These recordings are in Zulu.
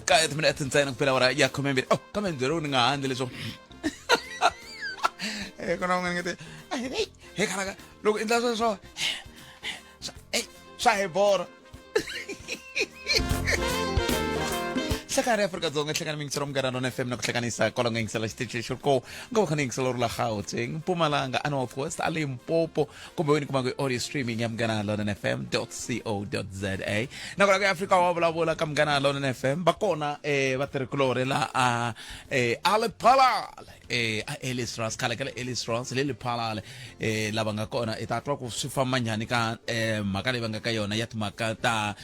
kaya timi natin tayo ng pinawara ya kumembir oh kamembiro nga andele so kono ngene ay hey karaga look in so Cyborg. Sa kare Afrika Dzonga hlekana ming tsirom garano na FM na kuhlekanisa kolongeng sa station ko ngawa kaning sa lor la Gauteng Mpumalanga North West Limpopo kumbe weni kumago audio streaming yam ganalo na fm.co.za na kula ka Afrika wa bula kam ganalo na FM bakona baterklore la Alepala Ellis Ross kala Ellis Ross lele pala labanga kona itatwa ku sifamanyani ka makale banga kayona yatmakata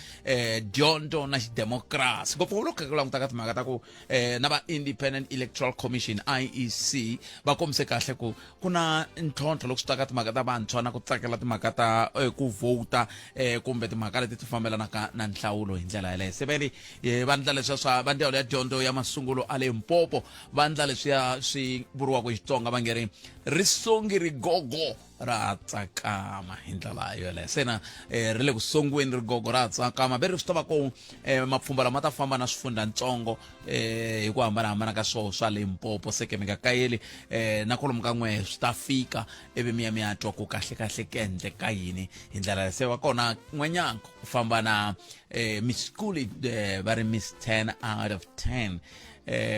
Jondo na democracy gopo lang tagat magata ko naba Independent Electoral Commission IEC bakomse kahle ko kuna nthonto lokustagat magata bantshwana ku tsakela timagata ku vota kumbe timagala ti fambelana ka na nhlawulo hi ndlela yale sebeli vandla leswa swa vandla ya Jondo ya masungulo ale Limpopo vandla leswa swi buriwa ku Xitsonga vangeri risongi rigogo ra tsakama hi ndlela yale sena rile ku songweni rigogo ra tsakama beri swi tava ko mapfumba lama ta famba na swifunda ntsongo hi ku hambana ka swa Limpopo sekemeka kayeli na kolomu ka n'we swi ta fika eve miya twa ku kahle kendle ka yini hi ndlela se wa kona n'wenyanko ku famba na Miss Schoolie va ri Miss 10 out of 10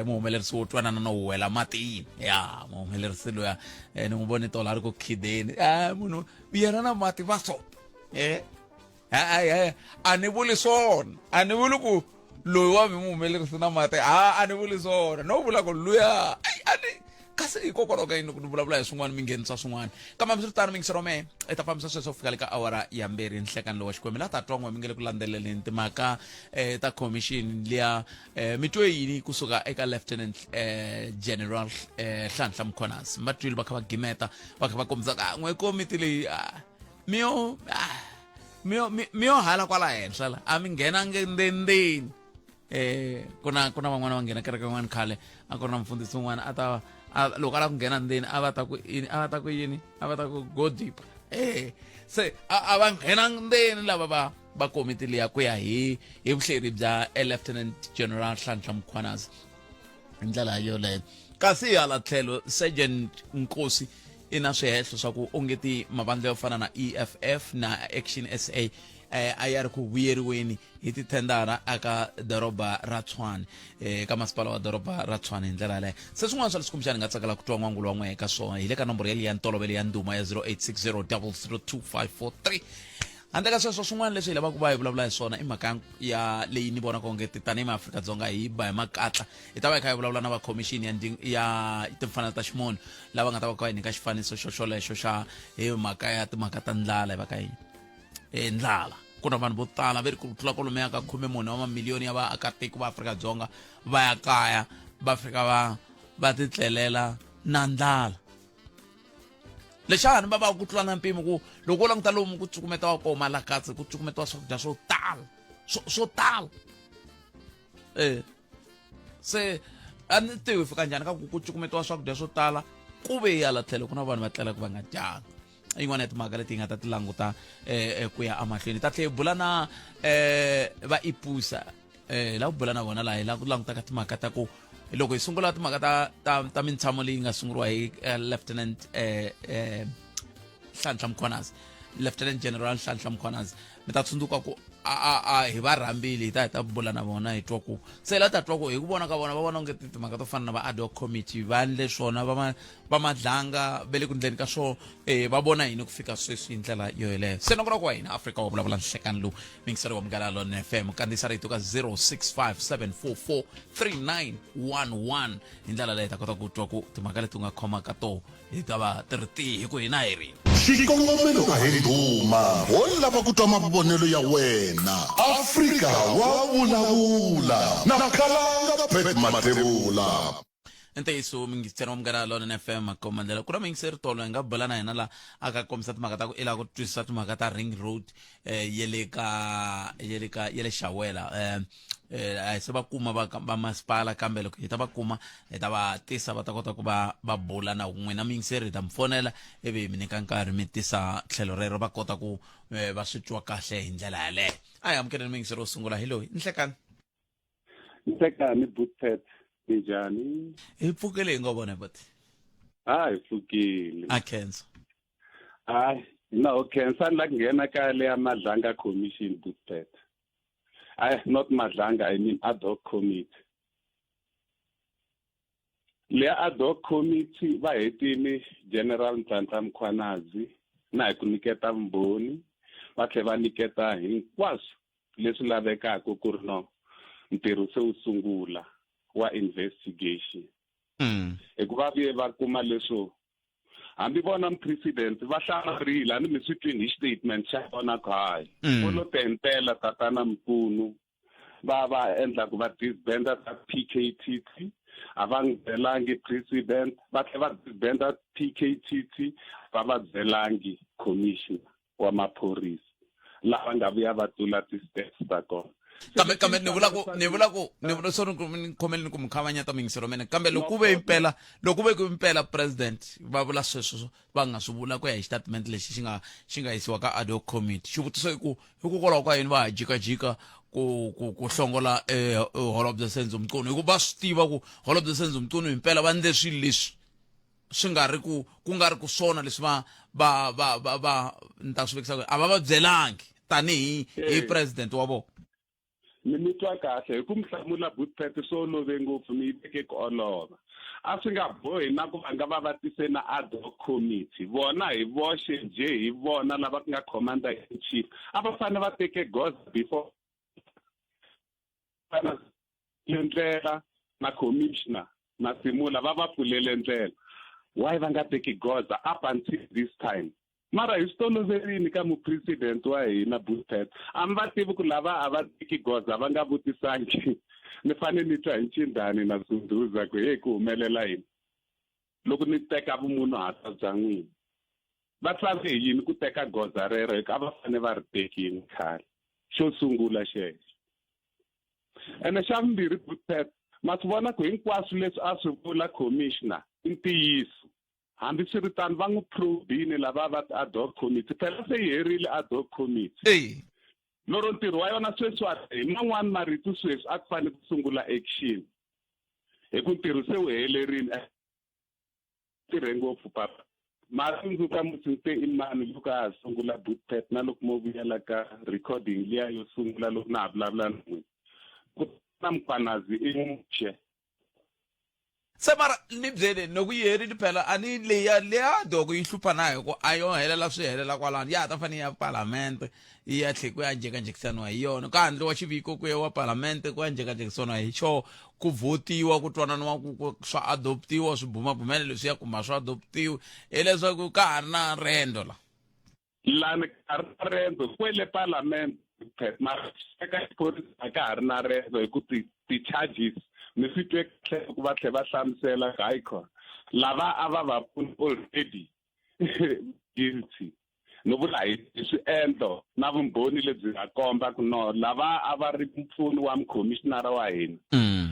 muhumelerisi wo twanana no wela matini ya muhumelerisi loya ni n'wi vone tola ri ku khideni munhu viyana na mati va so a ni vuli swona a ni vuli ku loyi wa mi muhumelerisi na mati a ni vuli swona no vula ku luya ani kasi hikokwalaho ka yini ku vulavula hi swin'wana mi nghenisa swin'wana kambe swi ri tano mi ngisirome ta fambisa sweswo fika le ka awara ya mbirhi nhlekani lowa xikwembu la ta twa n'we mi nge le ku landzeleleni timhaka ta commission liya mi twe yini kusuka eka Lieutenant General Nhlanhla Mkhwanazi mi va twile va kha va gimeta va kha va kombisa ka n'we komiti leyi miyo hala kwala henhla la a mi nghenange ndzeni kuna van'wana va nghena kereke van'wana khale a ku ri na mfundhisi wun'wana a ta loko a lava ku nghena ndzeni a va ta ku yini a va ta ku go deep se a va nghena ndzeni lava va komiti liya ku ya hi vuhleri bya Lieutenant General Nhlanhla Mkhwanazi hi ndlela yoleyo kasi hala tlhelo Sergeant Nkosi i na swihehlo swa ku ongeti mavandla yo fana na EFF na Action SA a ya ri ku vuyeriweni hi tithendara aka doroba ra Tshwane ka masipala wa doroba ra Tshwane hi ndlela yaleyo se swin'wana swa leswi kumbexani nga tsakela ku twa n'wangulo wa n'we eka swona hi le ka nomboro ya ntolovelo ya ndhuma ya 0860002543 handle ka sweswo swin'wana leswi hi lavaka ku va hi vulavula hi swona i mhaka ya leyi ni vonaka onge tanihi maAfrika-Dzonga hi ba hi makatla hi ta va hi kha hi vulavula na va commission ya timfanelo ta ximunhu lava nga ta va ka hi nyika xifaniso xolexo xa hi mhaka ya timhaka ta ndlala hi va ka ndlala ku na vanhu vo tala va ri ku tlula kwalomu ya ka 14 wa mamiliyoni ya vaakatiko va Afrika-Dzonga va ya kaya va fika va titlelela na ndlala lexani va ku tlula na mpimo ku loko u languta lomu ku tsukumetiwa kona malakatsi ku tsukumetiwa swakudya swo tala se a ni tivi fika njhani ka ku tsukumetiwa swakudya swo tala ku ve hala tlhelo ku na vanhu va tlelaka va nga dyanga yin'wana ya timhaka leti hi nga ta ti languta ku ya amahlweni ta tlhe hi bula na va ipusa la ku bula na vona laha hi la ku langutaka timhaka ta ku loko hi sungula timhaka ta mintshamo leyi nga sunguriwa hi Lieutenant Nhlanhla Mkhwanazi Lieutenant General Nhlanhla Mkhwanazi mi ta tsundzuka ku hi va rhambile hi ta bula na vona hi twa ku se la ta twa ku hi ku vona ka vona va vona onge timhaka to fana na va ad hoc committee va ndle swona va madlanga ve le ku ndleni ka swo va vona yini ku fika sweswi hi ndlela yo yeleyo se nokona ku wa hina Afrika wa vulavula nhlekani lowu mi ngiseriwa Mgalalo na FM kandziyisa rito ka 0657443911 hi ndlela leyi ta kota ku twa ku timhaka leti u nga khoma ka toho hi ta va ti ri tihi ku hina hi rini xikongomelo a hi ndhuma wo lava ku twa mavonelo ya wena Afrika wa vulavula na Khalanga Pet Matebula ntiyiso mi ngiseriwa Mgalalo na FM makomandela ku na mi ngiseri tolo hi nga bula na hina la aka kombisa timhaka ta ku ila ku twisisa timhaka ta ring road ye le Xawela se va kuma va masipala kambe loko hi ta va kuma hi ta va tisa va ta kota ku va bula na un'we na mi ngiseri hi ta mi fonela ivi mi nyika nkarhi mi tisa tlhelo rero va kota ku va swi twa kahle hi ndlela yaleyo a hi amukeleni mi ngiseri wo sungula hi loyi nhlekani Ntekani Bootpet njani? hi pfukele hi nga vona but Hayi fukile. a cancer Hayi no cancer la kungena ka le Madlanga Commission Bootpet. Not Madlanga, I mean ad hoc committee. Le ad hoc committee va hetini General Nhlanhla Mkhwanazi na hi ku niketa vumbhoni va tlhela va niketa hinkwaswo leswi lavekaka ku ri no ntirho se wu sungula wa investigation. Hikuva va kuma leswo hambi vona president va hlamurile ni mi swi twini hi statement xa vona khaya volo tentela tatana Mkunu va endla ku va disbanda ta PKTT a va nghelangi president va tlhela va disbanda PKTT va va byelangi commissioner wa maphorisa lava nga vuya va tlula ti-steps ta kona. kambe ni vula ku sorry khomeleni ku mukhavanyata mingisero mene kambe loko ve impela president va vula sweswo va nga swi vula ku ya hi statement lexi xi nga yisiwa ka ad hoc committee xivutiso hikokwalaho ka yini va ha jikajika ku hlongola Holobye Senzo Mchunu hikuva va swi tiva ku Holobye Senzo Mchunu impela va ndle swilo leswi swi nga ri ku nga ri ku swona leswi va ni ta swi vekisa a va byelangi tanihi hi president wa vona. Ni mitwa kahle hi ku mhlamula Bootpet so love ngopfu ni teke ku olova a swi nga bohi na ku vanga va tise na ad hoc committee vona hi voxe je hi vona lava ku nga commander in chief a va fane va teke goza before ndlela na commissioner na Simula va pfulele ndlela why va nga teki goza up until this time. Mara hi stoloverini ka mupresident wa hina Bootpet a mi va tivi ku lava a va teki goza va nga vutisangi ni fane ni twa hi Ncindani na Sunduza ku ku humelela yini loko ni teka vumunhu hata bya n'wina va tlave hi yini ku teka goza rero a va fane va ri tekini khale xo sungula xexo. Ene xa vumbirhi Bootpet ma swi vona ku hinkwaswo leswi a swi vula commissioner i ntiyiso hambi swi ri tano va n'wi probini lava va ad hoc committee phela se yi herile ad hoc committee loro ntirho wa yona sweswi hi man'wani marito sweswi a ku fanele ku sungula action hi ku ntirho se wu helerile tirhe ngopfu papa ma tsundzuka mutsinte i mani loko a sungula Bootpet na loko mo vuyela ka recording liya yo sungula loko na ha vulavula na n'wina ku na Mkhwanazi i muxe se mara ni byele loko yi herile phela a ni leya doko yi hlupha na hi ku a yo helela swi helela kwalano ya ta fanele ya parlamente yi ya tlhe ku ya njhekanjhekisaniwa hi yona ka handle wa xiviko ku ya wa parlamente ku ya njhekanjhekisaniwa hi xo ku votiwa ku twananiwa ku swa adoptiwa swibumabumele leswiya kumbe swa adoptiwa hileswaku ka ha ri na rendo lani ka ri na rendo kwele parlamente mara eka xiphorisa ka ha ri na rendo hi ku ti-charges ni swi twe kahle ku va tlhela va hlamusela ka hayi khona lava a va pfuni already guilty no vula hi swiendlo na vumbhoni lebyi nga komba ku no lava a va ri mpfuni wa mucommissioner wa hina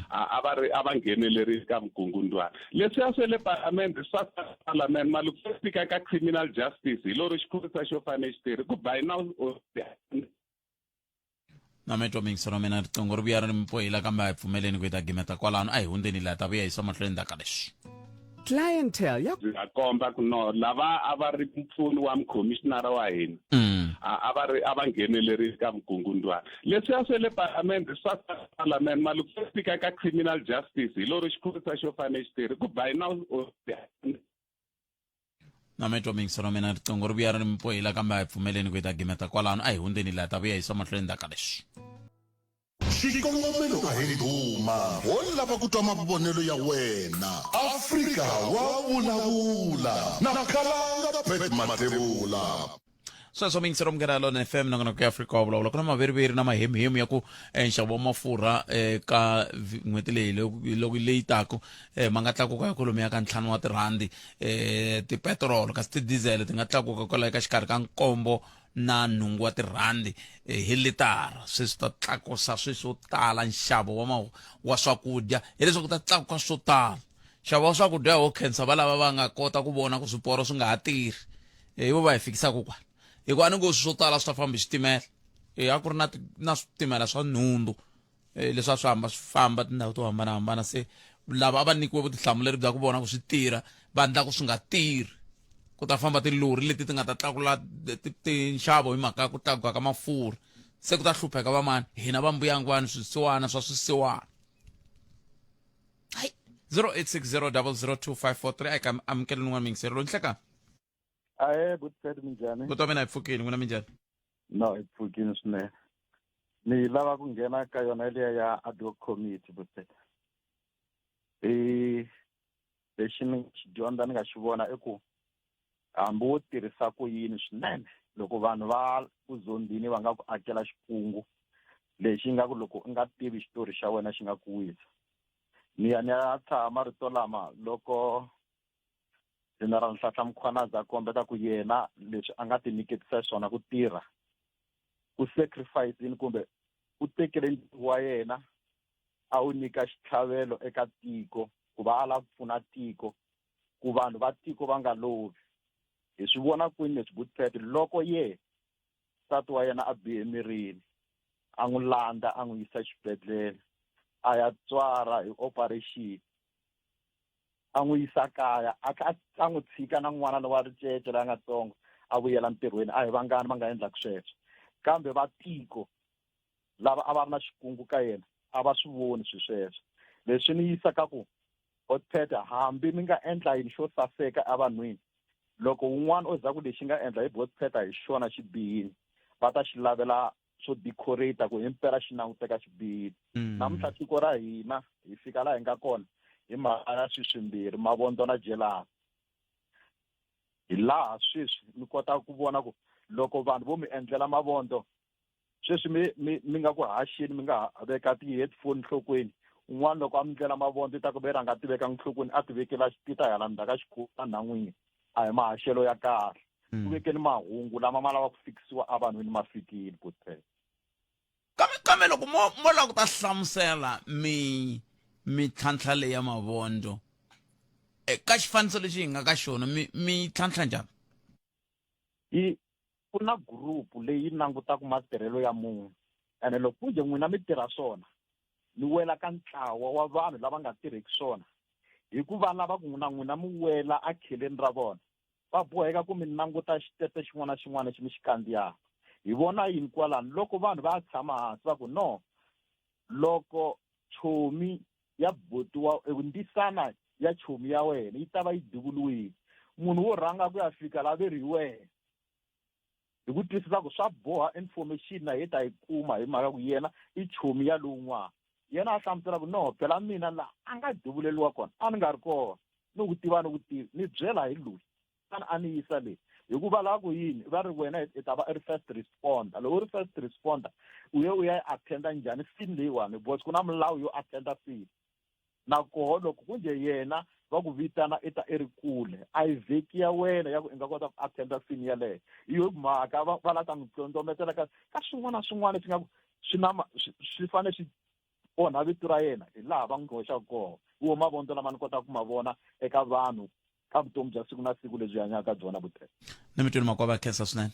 a va nghenelerile ka vukungundwana leswiya swe le parlamente swa parlamente ma loko swi fika ka criminal justice hi loro xiphorisa xo fane xi tirhi ku by now na metwa mingisero mina riqingho ri vuya ri mpohila kambe a hi pfumeleni ku hi ta gimeta kwalano a hi hundzeni laha ta vuya hi swa mahlweni ndzhaka leswi clientele ya nga komba ku no lava a va ri mpfuni wa mucommissioner wa hina a va nghenelerile ka vukungundwana leswiya swe le parlamente swa parlamente ma loko swi fika ka criminal justice hi loro xiphorisa xo fane xi tirhi ku by now na metwa mingisero mina riqingho ri vuya ri mpohila kambe a hi pfumeleni ku hi ta gimeta kwalano a hi hundzeni laha ta vuya hi swa mahlweni ndzhaka leswi xikongomelo a hi duma wo lava ku twa mavonelo ya wena Afrika wa vulavula na Khalanga Pet Matebula sweswo mingisero mgeralo na FM nongonoko ya Afrika wa vulavula ku na maveriveri na mahemihemu ya ku nxavo wa mafurha ka n'hweti leyi loko leyi tako ma nga tlakuka hi kolomi ya ka 5 wa tirhandi tipetrol kasi tidizele ti nga tlakuka kwala eka xikarhi ka 7 na 8 wa tirhandi hi litara sweswi ta tlakusa swilo swo tala nxavo wa swakudya hileswaku ta tlakuka swo tala nxavo wa swakudya ho khensa va lava va nga kota ku vona ku swiporo swi nga ha tirhi hi vo va hi fikisaka kwala hikuva a ni ngo swo tala swi ta famba hi xitimela a ku ri na switimela swa nhundzu leswi a swi famba tindhawu to hambanahambana se lava a va nyikiwe vutihlamuleri bya ku vona ku swi tirha va endla ku swi nga tirhi ku ta famba tilori leti ti nga ta tlakula tinxavo hi mhaka ya ku tlakuka ka mafurha se ku ta hlupheka va mani hina va mbuyangwani swisiwana swa swisiwana 0860002543 a hi ka amukeleni n'wana mingiseri lo nhleka Butsed minjhani? vutomi mina hi pfukile n'wina minjhani No, hi pfukile swinene. Ni lava ku nghena ka yona liya ya ad hoc committee Butsed. Lexi ni xi dyondza ni nga xi vona i ku hambi wo tirhisa ku yini swinene loko vanhu va ku zondini va nga ku akela xikungu lexi nga ku loko u nga tivi xitori xa wena xi nga ku wisa. Ni ya tshama rito lama loko General Nhlanhla Mkhwanazi a kombeta ku yena leswi a nga ti nyiketisa swona ku tirha ku sacrifice kumbe u tekele ntirho wa yena a wu nyika xitlhavelo eka tiko ku va a lava ku pfuna tiko ku vanhu va tiko va nga lovi hi swi vona kwini leswi Butsed loko nsati wa yena a bihe emirini a n'wi landza a n'wi yisa exibedhlele a ya tswara hi operation a n'wi yisa kaya a n'wi tshika na n'wana lowa ricece la nga tsongo a vuyela ntirhweni a hi vangani va nga endlaka sweswo kambe va tiko lava a va ri na xikungu ka yena a va swi voni sweswo leswi ni yisaka ku Butsed hambi mi nga endla yini xo saseka evanhwini loko un'wana o za ku lexi nga endla hi Butsed hi xona xi bihini va ta xi lavela swo decorate ku himpela xi languteka xi bihini namuntlha tiko ra hina hi fika laha hi nga kona hi mhaka ya swimbirhi mavondzo na jelasi hi laha sweswi mi kota ku vona ku loko vanhu vo mi endlela mavondzo sweswi mi nga ku haxini mi nga veka ti-headphone nhlokweni un'wana loko a mi ndlela mavondzo i ta ku ve rhanga ti veka nhlokweni a ti vekela xitita hala ndzhaku ka xikulu na n'wini a hi mahaxelo ya kahle ku vekeni mahungu lama ma lava ku fikisiwa evanhwini ma fikile Butsed kambe loko mo lava ku ta hlamusela mintlhantlha leyi ya mavondzo ka xifaniso lexi hi nga ka xona mi tlhantlha njhani ku na group leyi langutaka matirhelo ya munhu ene loko ku je n'wina mi tirha swona ni wela ka ntlawa wa vanhu lava nga tirheki swona hikuva lava ku n'wina mi wela akheleni ra vona va boheka ku mi languta xitete xin'wana na xin'wana lexi mi xi kandziyaka hi vona yini kwalano loko vanhu va tshama hansi va ku no loko chomi ya botiwa ndisana ya chomi ya wena yi ta va yi divuluwile munhu wo rhanga ku ya fika laveri hi wena hi ku twisisa ku swa boha information na hi ta yi kuma hi mhaka ku yena i chomi ya lowun'wana yena a hlamusela ku no phela mina laha a nga divuleliwa kona a ni nga ri kona ni ku tiva ni byela hi loyi a ni yisa leyi hikuva laha ku yini va ri wena i ta va i ri first responder loko u ri first responder u ya attenda njhani scene leyiwani because ku na milawu yo attenda scene nakoho loko ku nje yena va ku vitana i ta i ri kule a hi vhiki ya wena ya ku i nga kota ku attenda scene yaleyo hi yo mhaka va lava ta n'wi tlondlometela ka swin'wana na swin'wana leswi nga ku swi fanele swi onha vito ra yena hi laha va n'wi hoxaka kona wo mavondzo lama ni kotaka ku ma vona eka vanhu ka vutomi bya siku na siku lebyi hanyaka byona Butsed ni mi twini makwava khensa swinene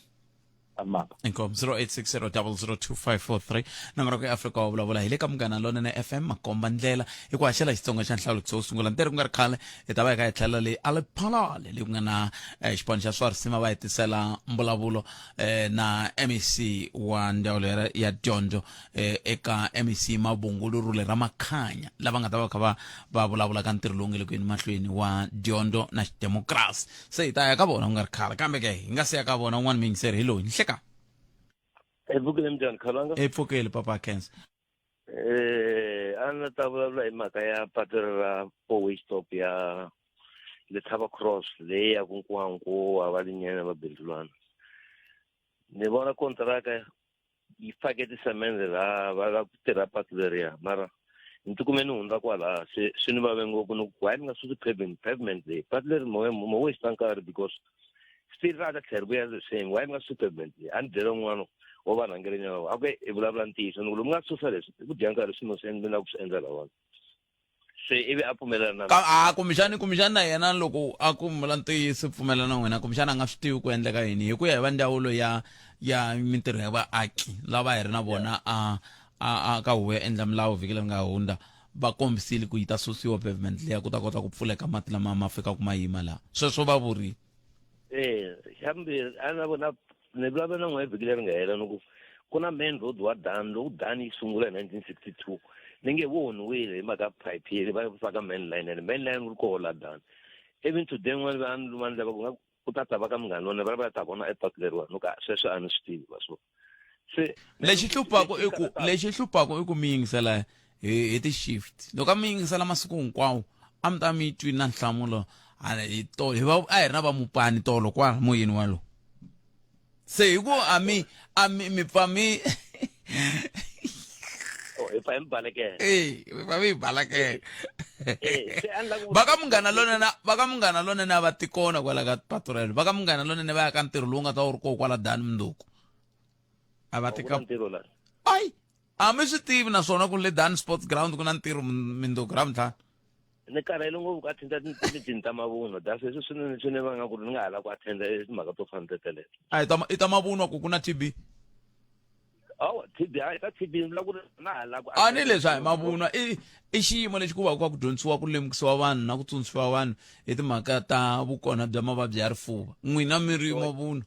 amaka inkom 0860002543 nangona ku eAfrika wa vulavula hi le ka Munghana Lonene FM makomba ndlela hi ku haxela xitsonga xa nhlaluko wo sungula ntirho ku nga ri khale hi ta va hi ka hi tlhela leyi aliphalale leyi ku nga na xipano xa swa risima va hetisela mbulavulo na MEC wa ndzawulo ya dyondzo eka MEC mabungulurule ra Makhanya lava nga ta va kha va vulavula ka ntirho lowu nge le ku yeni mahlweni wa dyondzo na xidemokirasi se hi ta ya ka vona ku nga ri khale kambe ke hi nga se ya ka vona un'wana mingiseri hi loyi nhleka Evukile mjani Khalanga? Epfukile papa Kens. A ni ta vulavula hi mhaka ya patu ra four-way stop ya Letaba Cross leyi ya ku Nkuwanko wa Valinyana va Bendlwana. Ni vona kontraka yi fake tisemende la va ku tirha patu leriya mara ni tikume ni hundza kwala swi ni vave ngopfu ni why ni nga susi pavement leyi patu leri mo waste nkarhi because still rather tlhela vuya the same why ni nga susi pavement leyi a ni byela n'wana wa varhangeri nyana okay i vulavula ntiyiso ni ku mi nga susa leswi i ku dya nkarhi swilo swi endla ku swi endla lawani se ivi a pfumelana kumbexani na yena loko a kumula ntiyiso pfumelana na n'wina kumbexani a nga swi tivi ku endleka yini hi ku ya hi va ndzawulo ya mintirho ya vaaki lava hi ri na vona a ka huwe endla milawu vhiki leri nga hundza va kombisile ku yi ta susiwa pavement leya ku ta kota ku pfuleka mati lama ma fika ku ma yima laha sweswo va vurile xa vumbirhi a na vona ni vulavula na n'we vhiki leri nga hela ni ku na main road wa Dan lowu Dan yi sungula hi 1962 ni nge woniwile hi mhaka pipe yele va faka mainline and mainline ri koho la Dan even today n'wana vanhu lava ku ta va ka munghana lona va ta vona epatu leriwani ka sweswo a ni swi tivi va so se lexi hluphaku i ku mi yingisela hi ti-shift loko a mi yingisela masiku hinkwawo a mi ta mi twi na nhlamulo a hi ri na va mupani tolo kwala moyeni walowo se hi ku mi pfa mi hi pfa hi balekela mi pfa mi hi balekela va ka munghana lonene va tikona kwala ka patu rero va ka munghana lonene va ya ka ntirho lowu nga ta wu ri koho kwala Dani Mnduku a va tika ai a mi swi tivi naswona ku le Dan Sports Ground ku na ntirho Mnduku ra mintlhanu ni karhele ngopfu ku attenda tintini ta mavunwa da sweswi swi ni vanga ku ri ni nga ha la ku attenda timhaka to fana teteleto i ta mavunwa ku na TB TB ka TB ni vula ku ri na ha la ku a ni leswi a hi mavunwa i xiyimo lexi ku va ku dyondzisiwa ku lemukisiwa vanhu na ku tsundzuxiwa vanhu hi timhaka ta vukona bya mavabyi ya rifuva n'wina mi ri mavunwa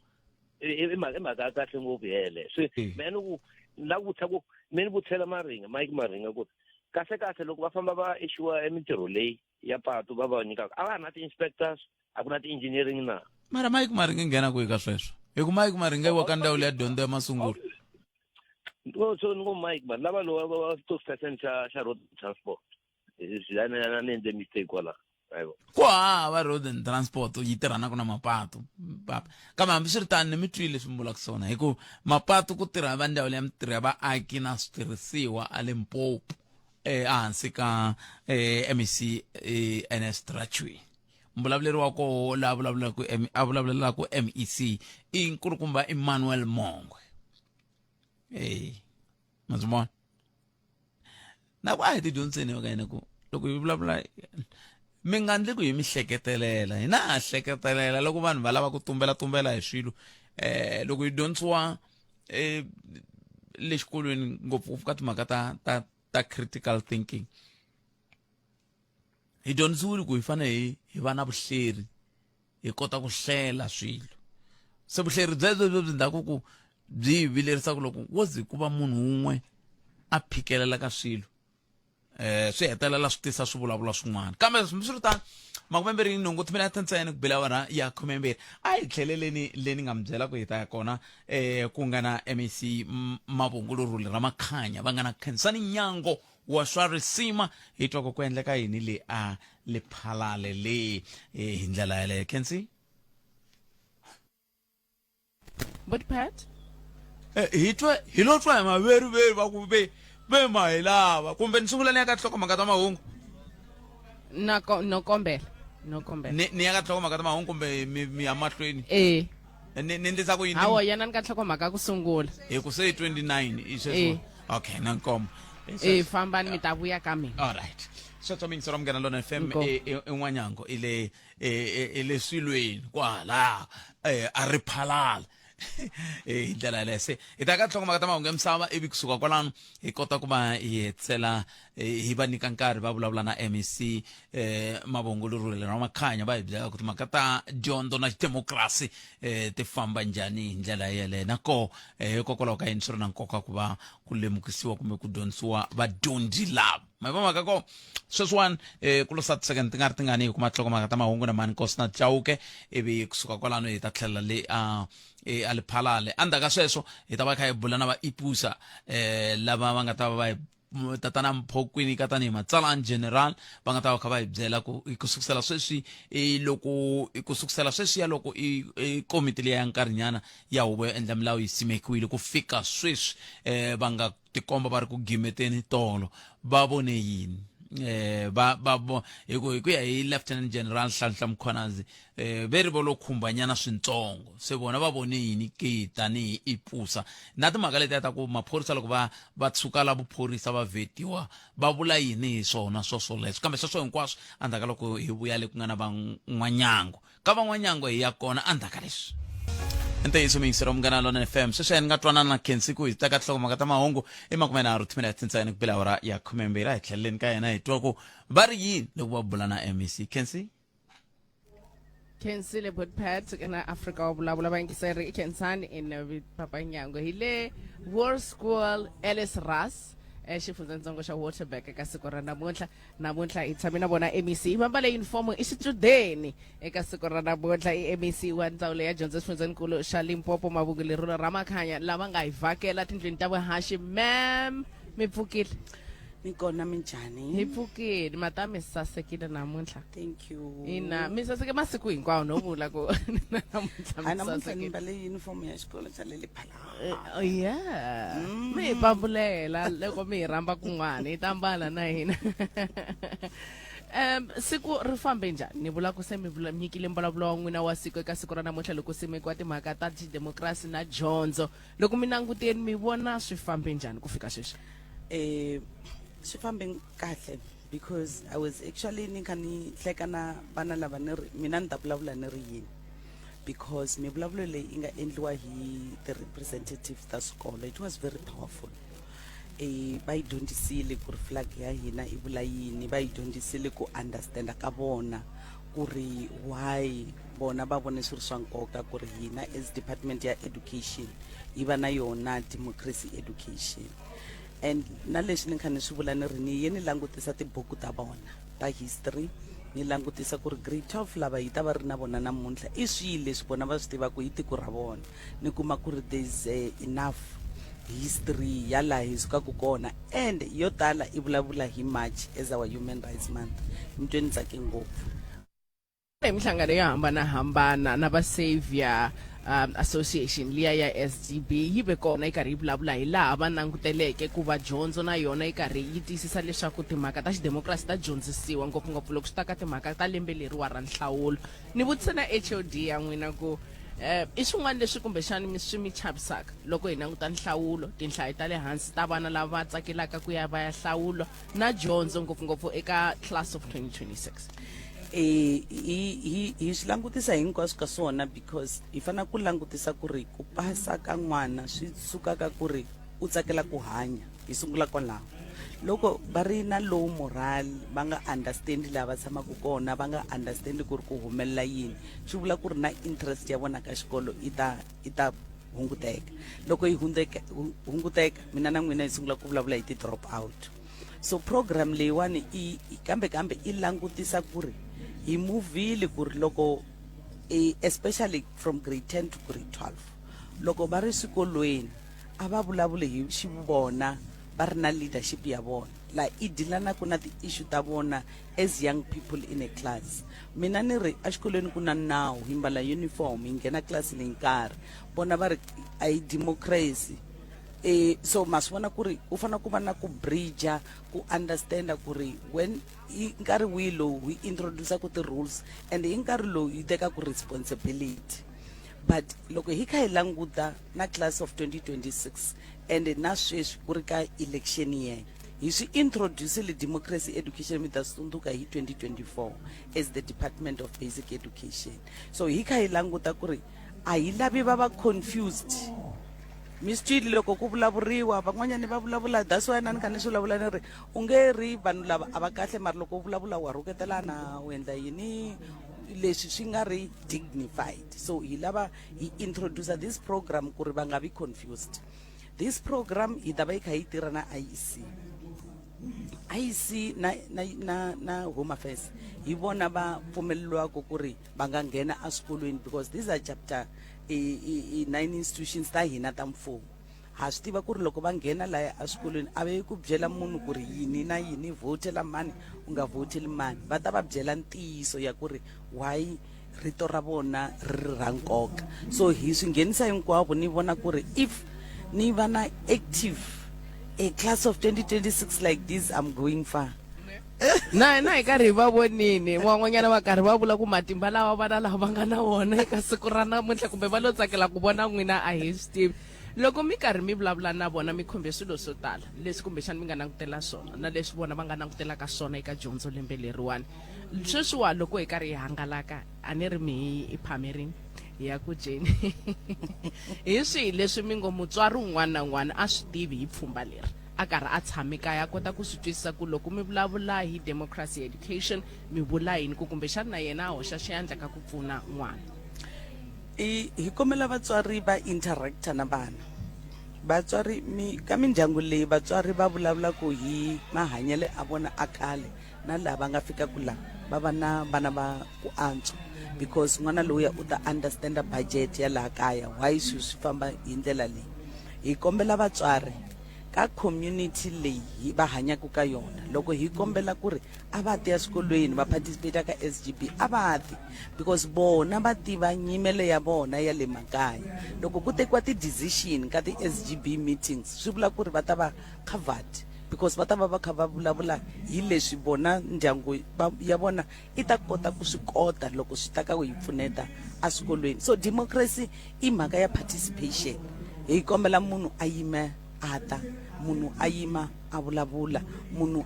i mhaka kahle ngopfu hele se meni ku la ku vutisa ku mi ni vutisela Mike Maringa ku kahle loko va famba va ishiwa emitirho leyi ya patu va va nyikaka a va na ti-inspectors a ku na ti-engineering na mara Mike Maringa nghena kwihi ka sweswo hi ku Mike Maringa i wa ka ndhawu leya dyondzo ya masungulo so ni ku Mike but lava lowa va spokesperson xa road transport na ni endle mistake kwala ku hava road and transport yi tirhanaka na mapatu kambe hambi swi ri tani ni mi twile leswi mi vulaka swona hi ku mapatu ku tirha va ndhawu leya mitirho ya vaaki na switirhisiwa a Limpopo ehansi ka MEC Ernest Rachwi mbulavuleri wa koho la vulavulelaku MEC i nkulukumba Emmanuel Mongwe ma swi vona na ku a hi ti dyondzeni ka hina ku loko hi vulavula mi nga ndli ku hi mi hleketelela hina ha hleketelela loko vanhu va lava ku tumbela hi swilo loko hi dyondzisiwa le xikolweni ngopfungopfu ka timhaka ta critical thinking hi dyondzisiwile ku hi fanele hi va na vuhleri hi kota ku hlela swilo se vuhleri byebyo byi ndhaku ku byi hi vilerisaka loko wo ze ku va munhu wun'we a phikelela ka swilo swi hetelela swi tisa swivulavula swin'wana kambe swi ri tani makumembirhi nhungu timina ta ntsena ku bela wena ya khumembirhi a hi tlheleleni leni nga mi byela ku hi ta ya kona ku nga na MEC Mavhunguluruli Ramakhanya va nga na Khensani Nyango wa swa risima hi twa ku endleka yini le a le phalale le hi ndlela yaleyo Khensi but Pat hi lo twa hi maveriveri va ku ve ma hi lava kumbe ni sungula ni ya ka nhlokomhaka ta mahungu no kombela ni ya ka nhlokomhaka ta mahungu kumbe mi ya mahlweni ni endlisa ku yini hawo yena ni ka nhlokomhaka ku sungula hi ku se 29 i sweswo okay na nkombo fambani mi ta vuya ka mina alright sweswo mi ngisoro Munghana Lonene FM en'wanyango ile swilweni kwala a ri phalala hi ndlela yaleyo se hi ta ka nhlokomhaka ta mahungu ya misava ivi kusuka kwalano hi kota ku va hi hetsela hi va nyika nkarhi va vulavula na MEC Mavhunguluruli Ramakhanya va hi byela ku timhaka ta dyondzo na xidemokirasi ti famba njhani hi ndlela yeleyo nako hikokwalaho ka yini swi ri na nkoka ku va ku lemukisiwa kumbe ku dyondzisiwa vadyondzi lava ma hi vamhaka ko sweswiwani ku lo sa ti-second ti nga ri tingani hi kuma nhlokomhaka ta mahungu na mani Nkosi na Chauke ivi kusuka kwalano hi ta tlhelela le a le phalale andaka sweswo hi ta va kha hi bula na va ipusa lava va nga ta va tatana Mphokweni ka tani Matsalani General va nga ta va kha va hi byela ku kusukisela sweswi ya loko komiti leyi ya nkarhinyana ya huvo yo endla milawu yi simekiwile ku fika sweswi va nga tikomba va ri ku gimeteni tolo va vone yini hi ku ya hi Lieutenant General Nhlanhla Mkhwanazi veri vo lo khumbanyana swintsongo se vona va vone yini ke tanihi ipusa na timhaka letiya ta ku maphorisa loko va tshuka la vuphorisa va vhetiwa va vula yini hi swona swoswoleswo kambe sweswo hinkwaswo andzhaka loko hi vuya le ku nga na van'wanyango ka van'wanyango hi ya kona andzhaka leswi ntiyiso mingisiro munghana lona FM sweswi ni nga twanana na Kensi ku hi teka nhlokomhaka ta mahungu i 30 minutes ntsena ku bila awara ya 12 hi tlheleni ka yena hi twa ku va ri yini loko va bula na MEC Kensi Kensi le Botpat na Africa wa vulavula va yingiseri Kensani in Papa Nyango hi le World School Ellis Ras xifundzantsongo xa Waterberg eka siku ra namuntlha hi tshame na vona MEC va mbale uniform i xichudeni eka siku ra namuntlha i MEC wa ndzawulo ya dyondzo xifundzeninkulu xa Limpopo Mavugulero ra Makhanya lava nga hi vhakela tindlwini ta vuhaxi ma'am mi pfukile Nikona minjani? hi pfukile mata mi sasekile namuntlha Thank you. ina mi saseke masiku hinkwawo no vula ku namuntlha mi Namuntlha sasekile ni mbale uniform ya xikolo xa le Lephala. yeah mi hi pambulela loko mi hi rhamba kun'wana hi ta mbala na hina siku ri fambe njhani ni vula ku se mi nyikile mbulavulo wa n'wina wa siku eka siku ra namuntlha loko simekiwa timhaka ta xidemokirasi na dyondzo loko mi languteni mi vona swi fambe njhani ku fika sweswi Swi fambe kahle because I was actually ni kha ni hleka na vana lava ni ri mina ni ta vulavula ni ri yini because mivulavulo leyi yi nga endliwa hi the representatives ta swikolo it was very powerful. Va yi dyondzisile ku ri flag ya hina i vula yini va yi dyondzisile ku understanda ka vona ku ri why bona va vone swi ri swa nkoka ku ri hina as department ya education yi va na yona democracy education and na leswi ni kha ni swi vula ni ri ni ye ni langutisa tibuku ta vona ta history ni langutisa ku ri grade 12 lava yi ta va ri na vona namuntlha i swilo leswi vona va swi tivaku hi tiko ra vona ni kuma ku ri there's enough history ya laha hi sukaka kona and yo tala i vulavula hi March as our human rights month ni twe ni tsake ngopfu mihlangano yo hambanahambana na va savior association liya ya SGB yi ve kona yi karhi yi vulavula hi laha va languteleke ku va dyondzo na yona yi karhi yi tiyisisa leswaku timhaka ta xidemokirasi ta dyondzisiwa ngopfungopfu loko swi ta ka timhaka ta lembe leriwa ra nhlawulo ni vutise na HOD ya n'wina ku i swin'wana leswi kumbexani swi mi chavisaka loko hi languta nhlawulo tinhlayo ta le hansi ta vana lava tsakelaka ku ya va ya nhlawulo na dyondzo ngopfungopfu eka class of 2026 hi swi langutisa hinkwaswo ka swona because hi fanele ku langutisa ku ri ku pasa ka n'wana swi sukaka ku ri u tsakela ku hanya hi sungula kwalaho loko va ri na low moral va nga understand lava tshamaka kona va nga understand ku ri ku humelela yini swi vula ku ri na interest ya vona ka xikolo i ta hunguteka loko yi hunguteka mina na n'wina hi sungula ku vulavula hi ti-drop out so program leyiwani kambe i langutisa ku ri hi movile ku ri loko especially from grade 10 to grade 12 loko va ri swikolweni a va vulavule hi xivona va ri na leadership ya vona la i dilanaku na ti-issue ta vona as young people in a class mina ni ri exikolweni ku na nawu hi mbala uniform hi nghena class leyi nkarhi vona va ri a hi democracy so ma swi vona ku ri ku fanele ku va na ku bridge ku understanda ku ri when hi nkarhi wihi lowu hi introduce ku ti-rules and hi nkarhi lowu hi teka ku responsibility but loko hi kha hi languta na class of 2026 and na sweswi ku ri ka election year hi swi introduce le democracy education mi ta sunduka hi 2024 as the Department of Basic Education so hi kha hi languta ku ri a hi lavi va va confused mischili loko ku vulavuriwa van'wanyani va vulavula that's why nani kha ni swi vulavula ni ri u nge ri vanhu lava a va kahle mara loko u vulavula wa rhuketelana u endla yini leswi swi nga ri dignified so hi lava hi introduce this program ku ri va nga vi confused this program hi ta va yi kha yi tirha na IEC na Home Affairs hi vona va pfumeleliwaka ku ri va nga nghena eswikolweni because these are chapter 9 institutions ta hina ta mfumo ha swi tiva ku ri loko va nghena laha eswikolweni a ve ku byela munhu ku ri yini na yini vhotela mani u nga vhoteli mani va ta va byela ntiyiso ya ku ri why rito ra vona ri ra nkoka so hi swi nghenisa hinkwavo ni vona ku ri if ni va na active a class of 2026 like this I'm going far na hi karhi va vonini van'wanyana va karhi va vula ku matimba lawa vana lava nga na wona eka siku ra namuntlha kumbe va lo tsakela ku vona n'wina a hi swi tivi loko mi karhi mi vulavula na vona mi khombe swilo swo tala leswi kumbexana mi nga langutela swona na leswi vona va nga langutelaka swona eka dyondzo lembe leriwani sweswiwa loko hi karhi hi hangalaka a ni ri mi hi phamerini ya ku Jeni hi swihi leswi mi ngo mutswari un'wana na un'wana a swi tivi hi pfhumba leri a karhi a tshame kaya a kota ku swi twisisa ku loko mi vulavula hi democracy education mi vula yini ku kumbexana na yena a hoxa xiyandla ka ku pfuna n'wana? Hi kombela vatswari va interacta na vana. Vatswari ka mindyangu leyi vatswari va vulavula ku hi mahanyele a vona a khale na lava nga fika ku la va va na vana va ku antswa, because n'wana loya u ta understand budget ya laha kaya why swi famba hi ndlela leyi. Hi kombela vatswari ka community leyi va hanyaka ka yona, loko hi kombela ku ri a va ti ya swikolweni va participate ka SGB a va ti, because bona va tiva nyimele ya vona ya le makaya. Loko ku tekiwa ti-decision ka ti-SGB meetings swi vula ku ri va ta va covered, because va ta va va kha va vulavula hi leswi bona ndyangu ya vona i ta kota ku swi kota loko swi ta ka ku hi pfuneta a swikolweni. So democracy i mhaka ya participation. Hi kombela munhu a yima ata, munhu a yima a vulavula, munhu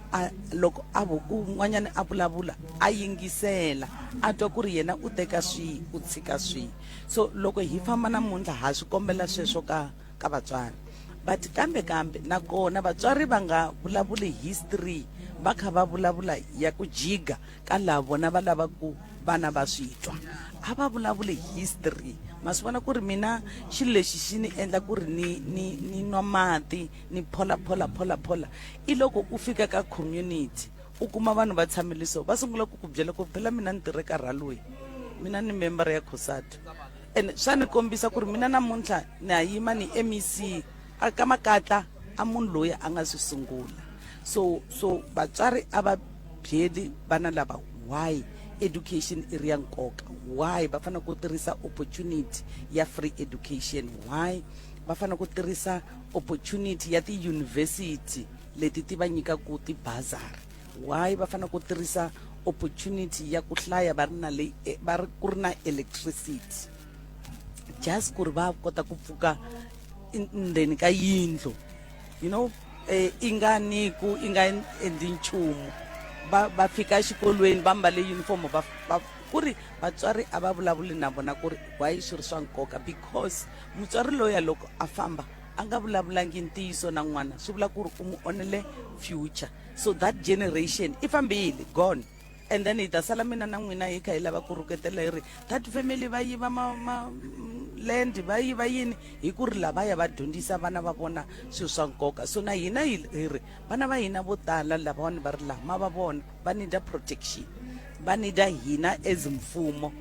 loko a un'wanyana a vulavula a yingisela a twa ku ri yena u teka swihi u tshika swihi. So loko hi famba namuntlha ha swi kombela sweswo ka vatswari, but kambe nakona vatswari va nga vulavuli history va kha va vulavula ya ku jiga ka lava vona va lava ku vana va swi twa. A va vulavuli history. Ma swi vona ku ri mina xilo lexi xi ni endla ku ri ni nwa mati ni phola i loko u fika ka community u kuma vanhu va tshamile so va sungula ku ku byela ku phela mina ni tirhe ka raloyi, mina ni member ya COSATU, and swa ni kombisa ku ri mina namuntlha ni ya yima ni MEC a ka makatla a munhu loyi a nga swi sungula. So vatswari a va byeli vana lava why education i ri ya nkoka, why va fanele ku tirhisa opportunity ya free education, why va fanele ku tirhisa opportunity ya ti-university leti ti va nyikaku ti-bazari, why va fanele ku tirhisa opportunity ya ku hlaya va ri ku ri na electricity, just ku ri va kota ku pfuka ndzeni ka yindlu, you know, i nga endli nchumu, va fika xikolweni va mbale uniform ku ri vatswari a va vulavuli na vona ku ri why swi ri swa nkoka, because mutswari loya loko a famba a nga vulavulangi ntiyiso na n'wana swi vula ku ri u mu onele future. So that generation i fambile gone, and then hi ta sala mina na n'wina hi kha hi lava ku ruketela hi ri that family va yiva land va yiva yini hi ku ri lavaya va dyondzisa vana va vona swilo swa nkoka. So na hina hi ri vana va hina vo tala lavawani va ri lama va vona va nida protection, va nida hina as mfumo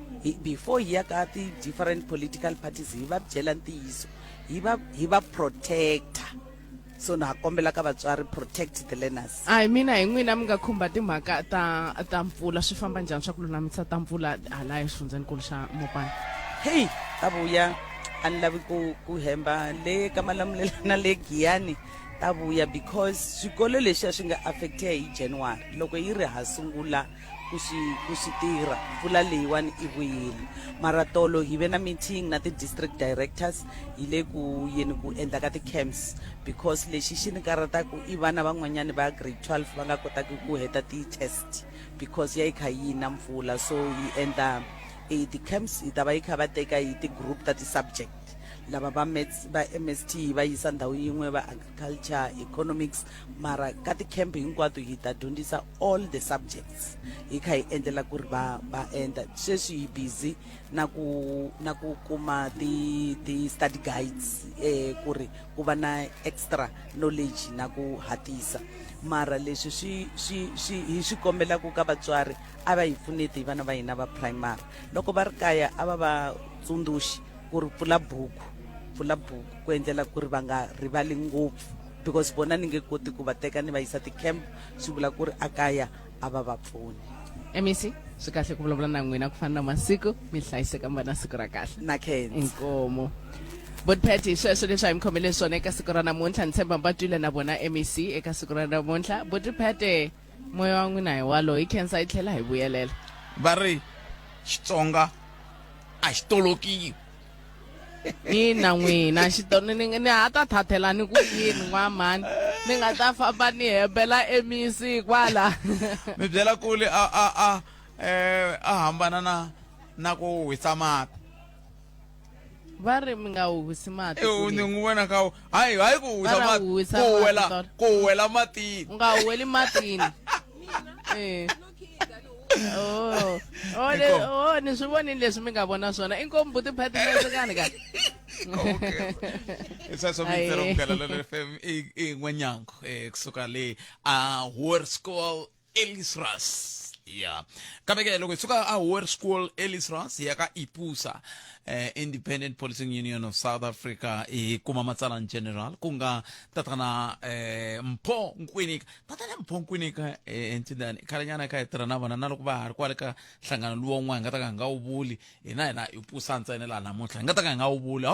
before hi ya ka ti-different political parties hi va byela ntiyiso, hi va protector. So na kombela ka vatswari protect the learners. Ai mina hi n'wina mi nga khumba timhaka ta mpfula, swi famba njhani swa ku lulamisa ta mpfula hala exifundzeninkulu xa Mopani? Hey ta vuya a ni lavi ku hemba le ka malamulelana le Giyani ta vuya, because swikolo leswi swi nga affected hi January loko yi ri ha sungula ku swi tirha mpfula leyiwani i vuyile. Mara tolo hi ve na meeting na ti-district directors hi le ku yeni ku endla ka ti-camps, because lexi xi ni karataku i vana van'wanyani va grade 12 va nga kotaki ku heta ti-test because ya yi kha yi na mpfula. So hi endla ti-camps hi ta va yi kha va teka hi ti-group ta ti-subject, lava va MST va yisa ndhawu yin'we, va agriculture, economics, mara ka ti-camp hinkwato hi ta dyondzisa all the subjects hi kha hi endlela ku ri va endla. Sweswi hi busy na ku kuma ti-study guides ku ri ku va na extra knowledge na ku hatisa. Mara leswi hi swi kombelaku ka vatswari a va hi pfuneti hi vana va hina va primary, loko va ri kaya a va va tsundzuxi ku ri pfula buku ku endlela ku ri va nga rivali ngopfu, because bona ni nge koti ku va teka ni va yisa ti-camp swi vula ku ri a kaya a va pfuni. MEC swi kahle ku vulavula na n'wina ku fana na masiku mi hlayiseka mi va na siku ra kahle na khensa inkomo. But Patty sweswo leswi a hi mi khomele swona eka siku ra namuntlha ni tshemba va twile na vona MEC eka siku ra namuntlha. But Patty moya wa n'wina hi walo hi khensa yi tlhela hi vuyelela. Va ri Xitsonga a xi tolokiwi. Ina n'wina ni ha ta thathelani ku yini n'wamani mi nga ta famba ni hebela MEC kwala. Mi byela kule a hambana na ku wisa mati. va ri mi nga huwisi mati ni n'wi vona ka hayi ku huwisa Va ra mati huwisa mati, ku huwela matini u nga huweli matini ni swi vonile leswi mi nga vona swona inkomu buti phatimesekani ka sweswo mitsero mgalalelo FM i n'wenyango kusuka le a Hoërskool Elisras ya kambe ke loko hi suka a Hoërskool Elisras hi ya ka Ipusa Independent Policing Union of South Africa hi kuma matsalana general ku nga tatana Mpho Nkwinika tatana Mpho Nkwinika entindani khalanyana ka hi tirha na vona na loko va ha ri kwale ka nhlangano luwa n'wana hi nga ta ka hi nga wu vuli hina Ipusa ntsena laha namuntlha hi nga ta ka hi nga wu vuli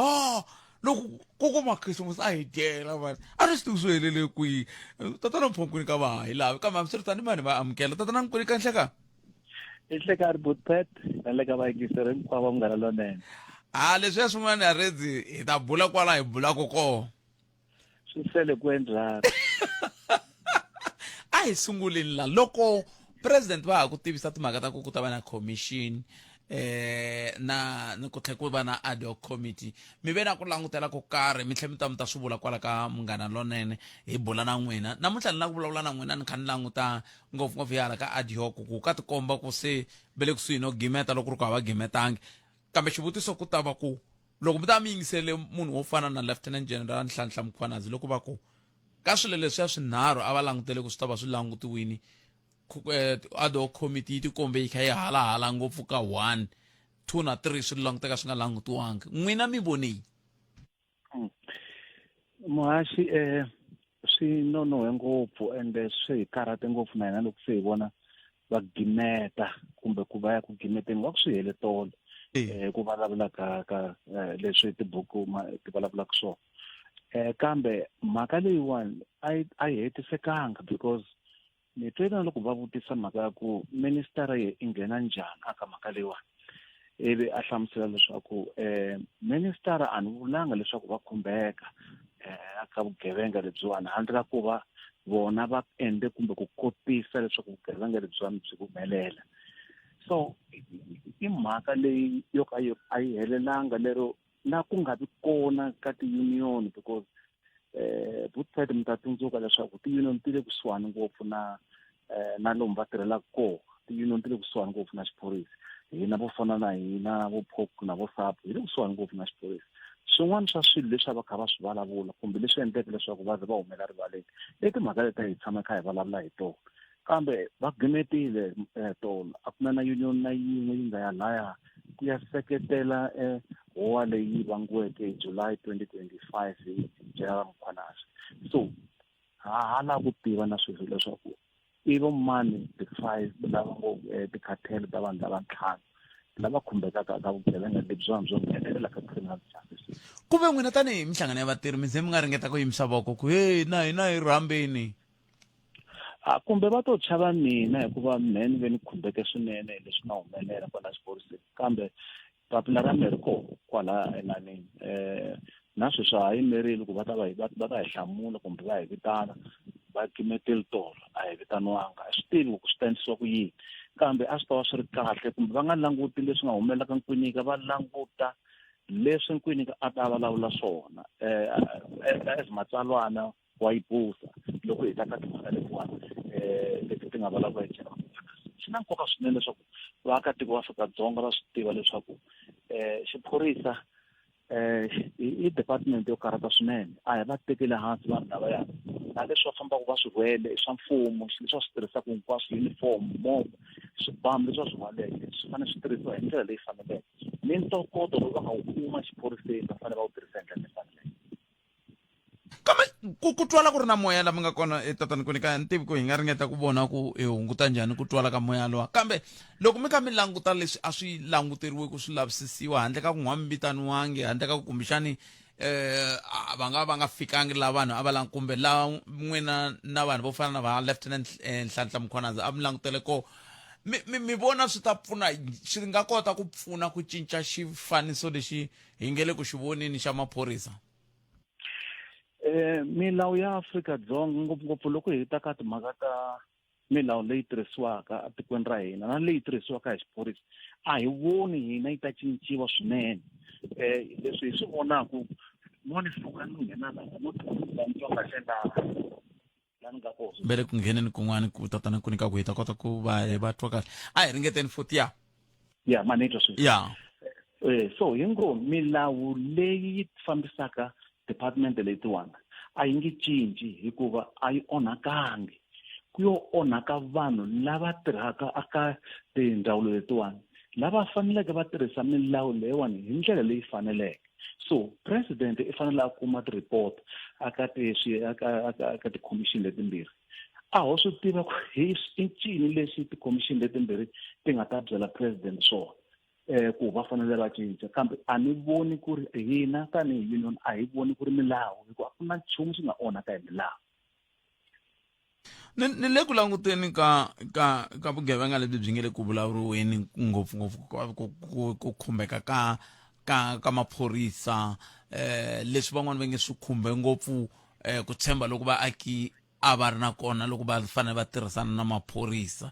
loko kokoma Christmas a hi dyela vanhu a ri swi tivi swi helele kwihi tatana Mpho Nkwinika va ha hi lavi kambe hambiswiritano mani va amukela tatana Nkwinika nhleka ehleka ri butpet na le ka vayingiseri hinkwavo munghana lonene leswiya swin'wana ya redzi hi ta bula kwala hi bulaka kona swi sele ku endlana a hi sunguleni la loko president va ha ku tivisa timhaka ta ku ta va na commission na ku tlhela ku va na ad hoc committee mi ve na ku langutela ku karhi mi tlhela mi ta swi vula kwala ka munghana lonene hi bula na n'wina namuntlha ni la ku vulavula na n'wina ni kha ni languta ngopfungopfu yala ka ad hoc ku ka tikomba ku se ve le kusuhi no gimeta loko ri ku hava gimetangi kambe xivutiso ku ta va ku loko mi ta mi yingisele munhu wo fana na Lieutenant General Nhlanhla Mkhwanazi loko va ku ka swilo leswiya swinharhu a va langutele ku swi ta va swi langutiwini ad hoc committee yi tikombe yi kha yi halahala ngopfu ka 1 2 na 3 swi languteka swi nga langutiwanga n'wina mi voneni muhaxi swi nonohe ngopfu ende swi hi karhate ngopfu na hina loko se hi vona va gimeta kumbe ku va ya ku gimeteni va ku swi hele tolo ku vulavula ka leswi tibuku ti vulavulaka swona kambe mhaka leyiwani a yi hetisekanga because ni twela loko va vutisa mhaka ya ku minister yi nghena njhani aka mhaka leyiwani ivi a hlamusela leswaku minister a ni vulanga leswaku va khumbeka aka vugevenga lebyiwani handle ka ku va vona va endle kumbe ku kotisa leswaku vugevenga lebyiwani byi humelela so i mhaka leyi yo ka a yi helelanga lero na ku nga vi kona ka ti-union because vutpet mi ta tsundzuka leswaku ti-union ti le kusuhani ngopfu na lomu va tirhelaka kona ti-union ti le kusuhani ngopfu na xiphorisa hina vo fana na hina vo POC na vo SAP hi le kusuhani ngopfu na xiphorisa swin'wana swa swilo leswi a va kha va swi vulavula kumbe leswi endleke leswaku va ze va humela rivaleni i timhaka leti hi tshama kha hi vulavula hi tona kambe va gimetile tolo a ku na union na yin'we yi nga ya laya ku ya seketela howa leyi vangiweke hi July 2025 hi General Mkhwanazi so ha la ku tiva na swilo leswaku i vo mani ti-5 lava ngo ti-cartel ta vanhu lava 5 lava khumbekaka ka vugevenga lebyiwani byo nghenelela ka criminal justice ku ve n'wina tanihi minhlangano ya vatirhi mi ze mi nga ringeta ku yimisa voko ku na hina hi rhambeni kumbe va to chava mina hikuva mina ni ve ni khumbeke swinene leswi nga humelela kwala xiphoriseni kambe papila ra mi ri koho kwala enanini na sweswi ha yimerile ku va ta hi hlamula kumbe va hi vitana va gimeteli tolo a hi vitaniwanga a swi tivi ku swi ta endlisiwa ku yini kambe a swi ta va swi ri kahle kumbe va nga languti leswi nga humelela ka Nkwinika va languta leswi Nkwinika a ta vulavula swona as matsalwana wa Ipusa loko hi ta ka timhaka letiwani leti ti nga vulavula hi General Mkhwanazi swi na nkoka swinene leswaku vaakatiko va Afrika-Dzonga va swi tiva leswaku xiphorisa i department yo karata swinene a hi va tekele hansi vanhu lavaya na leswi va fambaka va swi rhwele i swa mfumo leswi va swi tirhisaka hinkwaswo uniform movha swibamu leswi va swi rhwaleke swi fanele swi tirhisiwa hi ndlela leyi faneleke ni ntokoto lowu va nga wu kuma xiphoriseni va fanele va wu tirhisa hi ndlela leyi faneleke kambe ku twala ku ri na moya lama nga kona tatana Nkwinika ni tivi ku hi nga ringeta ku vona ku hi hunguta njhani ku twala ka moya lowa kambe loko mi kha mi languta leswi a swi languteriwe ku swi lavisisiwa handle ka ku n'wa mi vitaniwangi handle ka ku kumbexani va nga fikangi la vanhu a va kumbe la n'wina na vanhu vo fana na va Lieutenant Nhlanhla Mkhwanazi a mi langutele ko mi vona swi ta pfuna swi nga kota ku pfuna ku cinca xifaniso lexi hi nge le ku xi voneni xa maphorisa milawu ya Afrika-Dzonga ngopfungopfu loko hi ta ka timhaka ta milawu leyi tirhisiwaka etikweni ra hina na leyi tirhisiwaka hi xiphorisa a hi voni hina yi ta cinciwa swinene leswi hi swi vonaku moni fuka ni nghena laha no ntsonga xenda lani nga kona mbele ku ngheneni kun'wana ku tatana ku nyika ku hi ta kota ku va twa kahle a hi ringeteni futhi ya manetwa sweswi ya so hi ngo milawu leyi yi fambisaka department letiwana a yi nge cinci hikuva a yi onhakangi ku yo onhaka vanhu lava tirhaka aka tindzawulo letiwani lava faneleke va tirhisa milawu leyiwani hi ndlela leyi faneleke so president i fanele a kuma ti-report aka ti-commission letimbirhi a ho swi tiva ku hi ncini leswi ti-commission letimbirhi ti nga ta byela president swona ku va fanele va cinca kambe a ni voni ku ri hina tanihi union a hi voni ku ri milawu hikuva ku na nchumu swi nga onhaka hi milawu ni le ku languteni ka vugevenga lebyi byi nge le ku vulavuriweni ngopfungopfu ku khumbeka ka maphorisa leswi van'wana va nge swi khumbe ngopfu ku tshemba loko vaaki a va ri na kona loko va fanele va tirhisana na maphorisa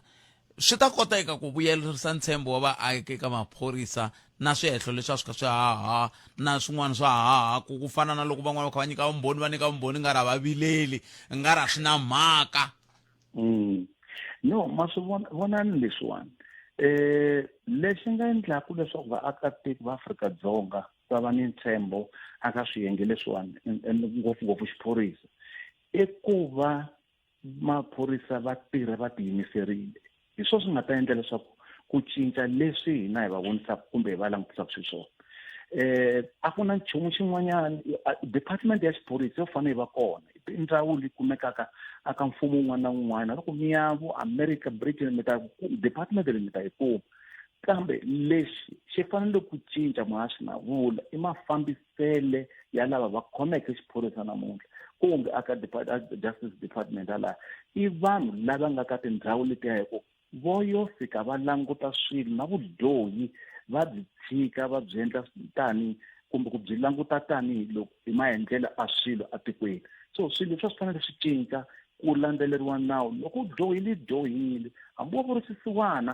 swi ta koteka ku vuyerisa ntshembo wa vaaki eka maphorisa na swihehlo leswi a swi ka swi haha na swin'wana swa haha ku fana na loko van'wana va kha va nyika vumbhoni va nyika vumbhoni nga ra va vileli nga ra swi na mhaka no ma swi vonani leswiwani lexi nga endlaku leswaku vaakatiko va Afrika-Dzonga va va ni ntshembo aka swiyenge leswiwani ngopfungopfu xiphorisa i ku va maphorisa va tirha va tiyimiserile hi swona swi nga ta endla leswaku ku cinca leswi hina hi va vonisaka kumbe hi va langutisaka xiswona a ku na nchumu xin'wanyana department ya xiphorisa yo fanele yi va kona ndzawulo yi kumekaka aka mfumo wun'wana na wun'wana loko miyavu America Britain mi ta department leyi mi ta yi kuma kambe lexi xi fanele ku cinca muhaxi na vula i mafambisele ya lava va khomeke xiphorisa namuntlha kumbe aka justice department laha i vanhu lava nga ka tindhawu letiya hi ku vo yo fika va languta swilo na vudyohi va byi tshika va byi endla tani kumbe ku byi languta tani loko hi maendlelo a swilo a tikweni so swilo swa swi fanele swi cinca ku landzeleriwa nawu loko dyohile hambi wa vurisisiwana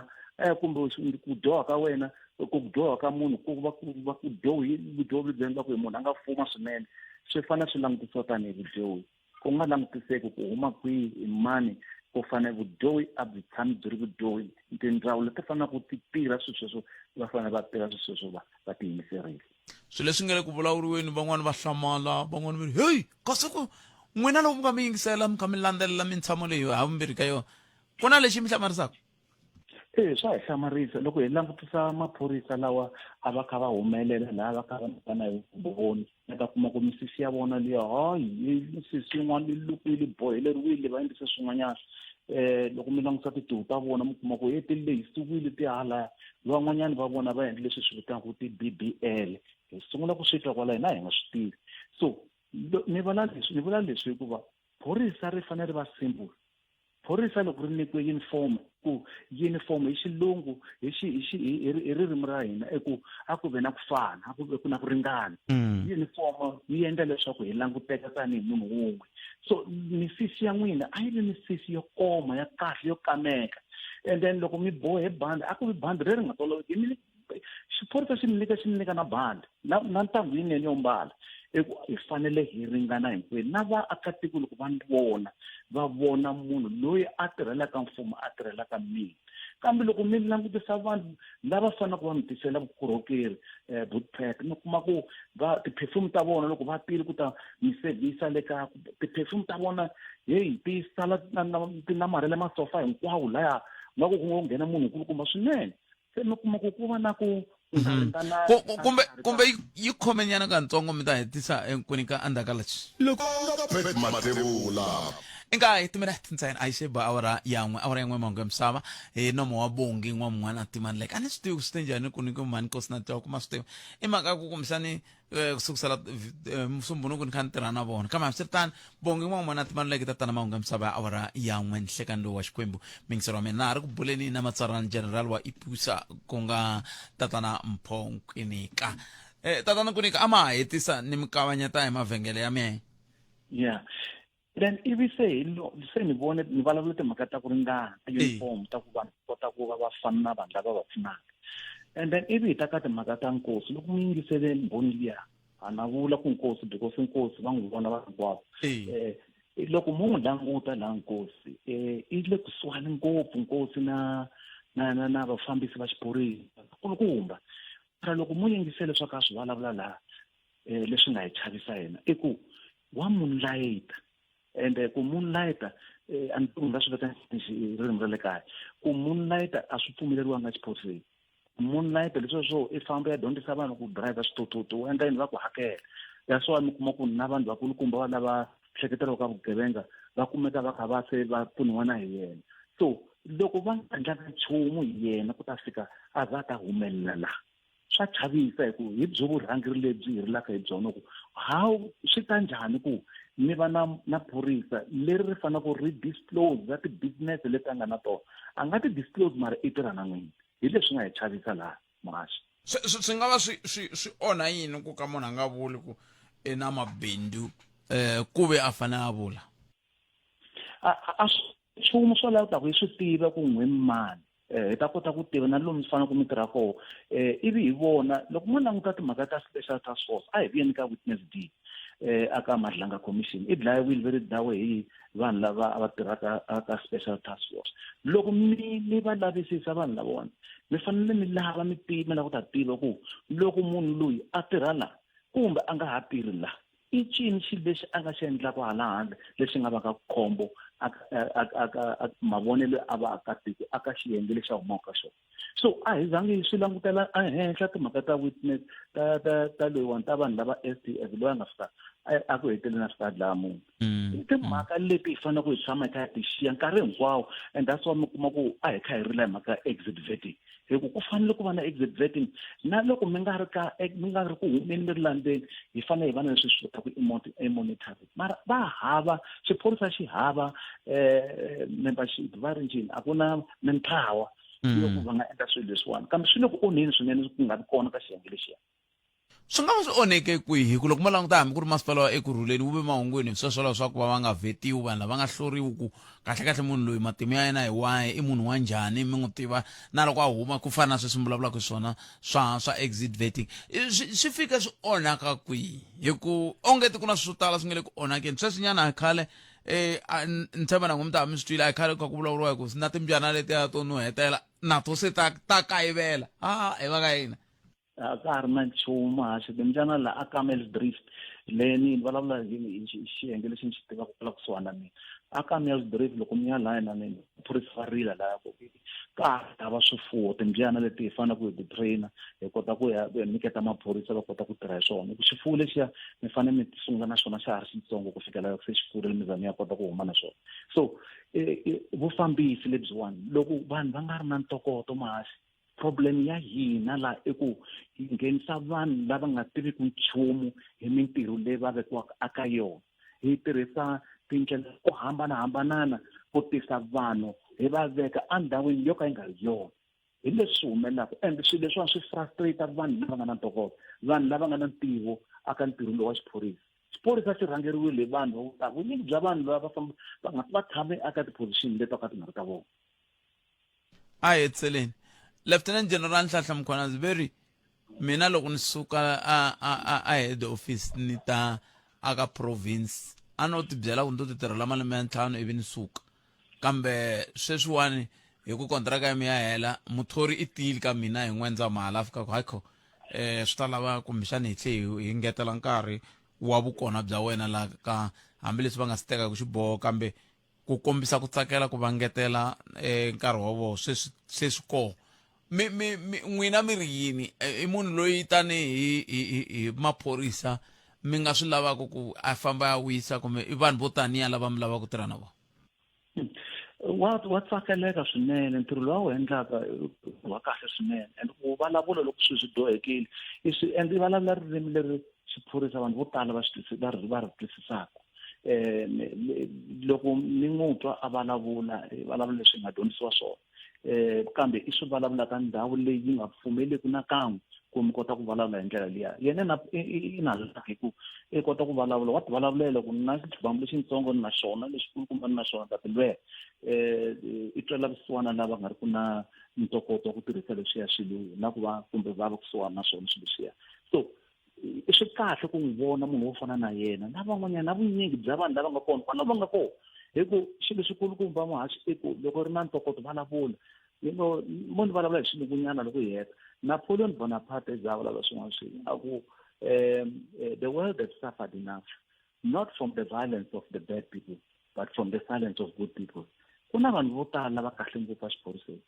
kumbe ku dyoha ka wena ku dyoha ka munhu ku va ku dyohile vudyohi byi endla ku munhu a nga fuma swinene swi fanele swi langutisiwa tanihi vudyohi ku nga langutiseki ku huma kwihi hi mani ku fanele vudyohi a byi tshami byi ri vudyohi tindzawulo ti fanele ku ti tirha swilo sweswo va fanele va tirha swilo sweswo va tiyimiserile swilo leswi nga le ku vulavuriweni van'wana va hlamala van'wana va ri heyi kasi ku n'wina loko mi nga mi yingisela mi kha mi landzelela mitshamo leyi ha vumbirhi ka yona ku na lexi mi hlamarisaka swa hi hlamarisa loko hi langutisa maphorisa lawa a va kha va humelela laha va kha va na hi vumbhoni mi ta kuma ku misisi ya vona liya hayi misisi yin'wana yi lukile boheleriwile va endlise swin'wanyana loko mi langutisa tintiho ta vona mi kuma ku ti lehisiwile ti halaya van'wanyana va vona va endle leswi swi vitanaka ti-BBL hi sungula ku swi twa kwala hina hi nga swi tivi so ni vula leswi hikuva phorisa ri fanele ri va simple phorisa loko ri nyikiwe uniform ku uniform hi xilungu hi ririmi ra hina a ku ve na ku fana a ku ve ku na ku ringana uniform yi endla leswaku hi languteka tanihi munhu wun'we so misisi ya n'wina a yi ri misisi yo koma ya kahle yo kameka and then loko mi bohe bandi a ku vi bandi leri nga toloveki xiphorisa xi mi nyika na bandi na ntangu yinene yo mbala hi fanele hi ringana hinkwenu na vaakatiko loko va vona munhu loyi a tirhelaka mfumo a tirhelaka mina kambe loko mi langutisa vanhu lava faneleke va mi tisela vukorhokeri bootpack mi kuma ku ti-perfume ta vona loko va tile ku ta mi sevhisa le ka ti-perfume ta vona ti sala ti namarhela masofa hinkwawo laya nga ku ngo nghena munhu nkulukumba swinene se mi kuma ku va na ku kumbe yi khomenyana kantsongo mi ta hetisa enkwini ka andaka lachi loko Pet Matebula inga hitimela tintsayini a yi xeba awara yan'we mangu ya misava hi nomo wa bongi n'wa mun'wana a timani like a ni swi tivi ku swi te njhani ku ni ku mani kosi na tiwa kuma swi tivi i mhaka ku kumbisani kusukusela musumbunuku ni kha ni tirha na vona kambe hambiswiritani bongi n'wa mun'wana a timani like tatana mahungu ya misava ya awara yan'we nhlekani lowu wa xikwembu mingisero wa mina na ha ri ku buleni na matsalana general wa ipusa ku nga tatana Mpho Nkwinika tatana Nkwinika a ma ha hetisa ni mikavanyeta hi mavhengele ya mehe yeah then ivi se ni vone ni vulavula timhaka ta ku ringana uniform ta ku vanhu kota ku va fana na vanhu lava va pfunaka and then ivi ta ka timhaka ta nkosi loko mi yingisele mbhoni liya a na vula ku nkosi because nkosi va n'wi vona va hinkwavo loko mu n'wi languta la nkosi i le kusuhani ngopfu nkosi na vafambisi va xiphorisa kulukumba mara loko mu yingisele swa ka swi vulavula laha leswi nga hi chavisa yena i ku wa moonlighta and ku moonlighta a ni nga swi veka ririmi ra le kaya ku moonlighta a swi pfumeleriwanga xiphoriseni moonlighta leswi swo i famba ya dyondzisa vanhu ku driver switototo and then va ku hakela ya so mi kuma ku na vanhu vakulukumba va lava hleketela ka vugevenga va kumeka va kha va se va pfuniwa na hi yena so loko va endlaka nchumu hi yena ku ta fika a za ta humelela la swa chavisa hi ku hi byo vurhangeri lebyi hi rilaka hi byona ku how swi ta njhani ku mi va na phorisa leri ri fanele ku ri disclose za ti-business leti a nga na tona a nga ti disclose mara i tirha na n'wini hi leswi nga hi chavisa laha muhaxi swi nga va swi onha yini ku ka munhu a nga vuli ku i na mabindzu ku ve a fanele a vula a swin'we swo lava ku hi swi tiva ku n'we mani hi ta kota ku tiva na lomu swi fanele ku mi tirha koho ivi hi vona loko mo languta timhaka ta special task force a hi vuyeni ka witness deed aka Madlanga commission i dlayiwile veri dawe hi vanhu lava va tirhaka aka special task force loko mi va lavisisa vanhu lavona mi fanele mi lava mi tiva na ku ta tiva ku loko munhu loyi a tirha la kumbe a nga ha tirhi la i cini xilo lexi a nga xi endlaka hala handle lexi nga va ka khombo aka mavonelo a va aka tiko aka xiyenge lexi a humaka xona so a hi zangi swi langutela ehenhla timhaka ta witness ta loyiwani ta vanhu lava STF loyi a nga fika a ku heteleni a fika dlaya munhu i timhaka leti hi fanele ku hi tshama hi kha hi ti xiya nkarhi hinkwawo and that's why mi kuma ku a hi kha hi rila hi mhaka exit vetting hi ku fanele ku va na exit vetting na loko mi nga ri ku humeni mi ri landzeni hi fanele hi va na leswi swi vutaka i monitoring mara va hava xiphorisa xi hava membership va ri njini a ku na manpower loko va nga endla swilo leswiwani kambe swi le ku onheni swinene ku nga vi kona ka xiyenge lexiya swi nga va swi onheke kwihi hi ku loko mo languta hambi ku ri masipala wa ekurhuleni wu ve mahungwini sweswolawo swa ku va nga vhetiwi vanhu lava nga hloriwi ku kahlekahle munhu loyi matimu ya yena hi wahi i munhu wa njhani mi n'wi tiva na loko a huma ku fana na sweswi mi vulavulaka swona swa exit vetting swi fika swi onhaka kwihi hi ku ongeti ku na swo tala swi nga le ku onhakeni sweswinyana khale ni tshemba na n'wimita mi swi twile a khale ku vulavuriwa hi ku na timbyana letiya to nuhetela na to se ta kayivela hi va ka yina a ka ha ri na nchumu haxi timbyana la a Kamelsdrift leyi ni vulavula hi xiyenge lexi ni xi tivaka la kusuhana na mina a Kamelsdrift loko mi ya laya na mina phorisa va rila laya ku ka hava swifuwo timbyana leti hi fanele ku hi ti-trainer hi kota ku ya nyiketa maphorisa va kota ku tirha hi swona ku xifuwo lexiya mi fanele mi sungula na xona xa ha ri xitsongo ku fikela se xifuwo mi za mi ya kota ku huma na swona so vufambisi lebyiwani loko vanhu va nga ri na ntokoto mahasi problem ya hina la i ku hi nghenisa vanhu lava nga tiviki nchumu hi mintirho leyi va vekiwaka aka yona hi tirhisa tindlela to hambanahambana ku tisa vanhu hi va veka endhawini yo ka yi nga ri yona hi leswi humelelaka and swilo leswiwani swi frustrate vanhu lava nga na ntokoto vanhu lava nga na ntivo aka ntirho lowu wa xiphorisa xiphorisa xi rhangeriwile hi vanhu vunyingi bya vanhu lava va tshame aka ti-position leti aka ti nga ri ta vona a hi hetseleni Lieutenant General Nhlanhla Mkhwanazi mina loko ni suka a head office ni ta aka province a no ti byela ku ni to ti tirhela malembe ya 5 ivi ni suka kambe sweswiwani hi ku kontraka ya mi ya hela muthori i tiyile ka mina hi N'wendzamhala fika ku haikho swi ta lava kumbexani hi tlhe hi ngetela nkarhi wa vukona bya wena la ka hambileswi va nga swi tekaku xiboho kambe ku kombisa ku tsakela ku va ngetela nkarhi wa vona sweswi koho n'wina mi ri yini i munhu loyi hi maphorisa mi nga swi lavaka ku a famba ya wisa kumbe i vanhu vo taniya lava mi lavaka ku tirha na vona wa tsakeleka swinene ntirho lowu wu endlaka wa kahle swinene and ku vulavula loko swi dohekile and i vulavula ririmi leri xiphorisa vanhu vo tala va ri twisisaka loko ni n'wi twa a vulavula leswi nga dyondzisiwa swona kambe i swi vulavula ka ndhawu leyi nga pfumeleki nakan'we ku mi kota ku vulavula hi ndlela liya yena na laki ku i kota ku vulavula wa ti vulavulela ku na xibambu lexitsongo na xona lexikulukumba na xona tatilwe i twela vusiwana lava nga ri ku na ntokoto wa ku tirhisa leswiya swilo na ku va kumbe va kusuhana na swona swilo leswiya so i swi kahle ku n'wi vona munhu wo fana na yena na van'wanyana na vunyingi bya vanhu lava nga kona kwalaho va nga kona hi ku xilo xikulukumba muhaxi i ku loko ri na ntokoto vulavula munhu vulavula hi xilungunyana loko hi heta Napoleon Bonaparte za vulavula swin'wana swilo a ku the world has suffered enough not from the violence of the bad people but from the silence of good people ku na vanhu vo tala lava kahle ngopfu a xiphoriseni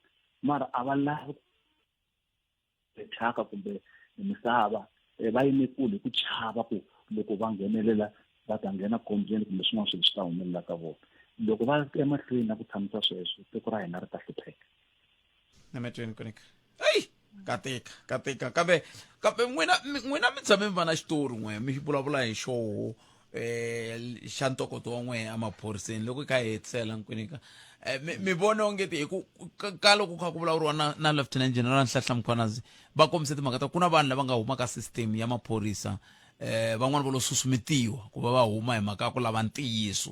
mara a va lavi thyaka kumbe misava va yime kule ku chava ku loko va nghenelela va ta nghena khombyeni kumbe swin'wana swilo swi ta humelela ka vona loko va emahlweni na ku tshamisa sweswo tiko ra hina ri ta hlupheka nametweni konika hey katika kambe n'wina mi tshame mi va na xitori n'we mi vulavula hi xoho xa ntokoto wa n'we emaphoriseni loko i kha hi hetisela nkwinika mi vona ongeti hi ku ka loko kha ku vulavuriwa na Lieutenant General Nhlanhla Mkhwanazi va kombise timhaka ta ku na vanhu lava nga huma ka system ya maphorisa van'wana va lo susumetiwa ku va va huma hi mhaka ya ku lava ntiyiso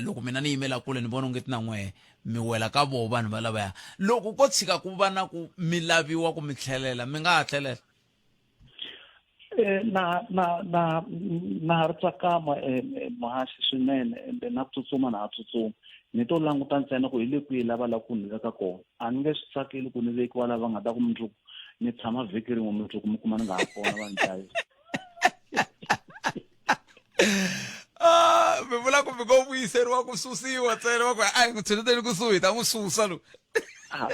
loko mina ni yimela kule ni vona ongeti na n'we mi wela ka vo vanhu va lavaya loko ko tshika ku va na ku mi laviwa ku mi tlhelela mi nga ha tlhelela na ri tsakama muhaxi swinene ende na tsutsuma na ha tsutsuma ni to languta ntsena ku hi le kwihi lava lava ku ni veka kona a ni nge swi tsakeli ku ni vekiwa lava nga ta ku mundzuku ni tshama vhiki rin'we mundzuku mi kuma ni nga ha kona va ndlayi mi vula ku mi ngo vuyiseriwa ku susiwa ntsena va ku a hi n'wi tshineteni kusuhi hi ta n'wi susa lowu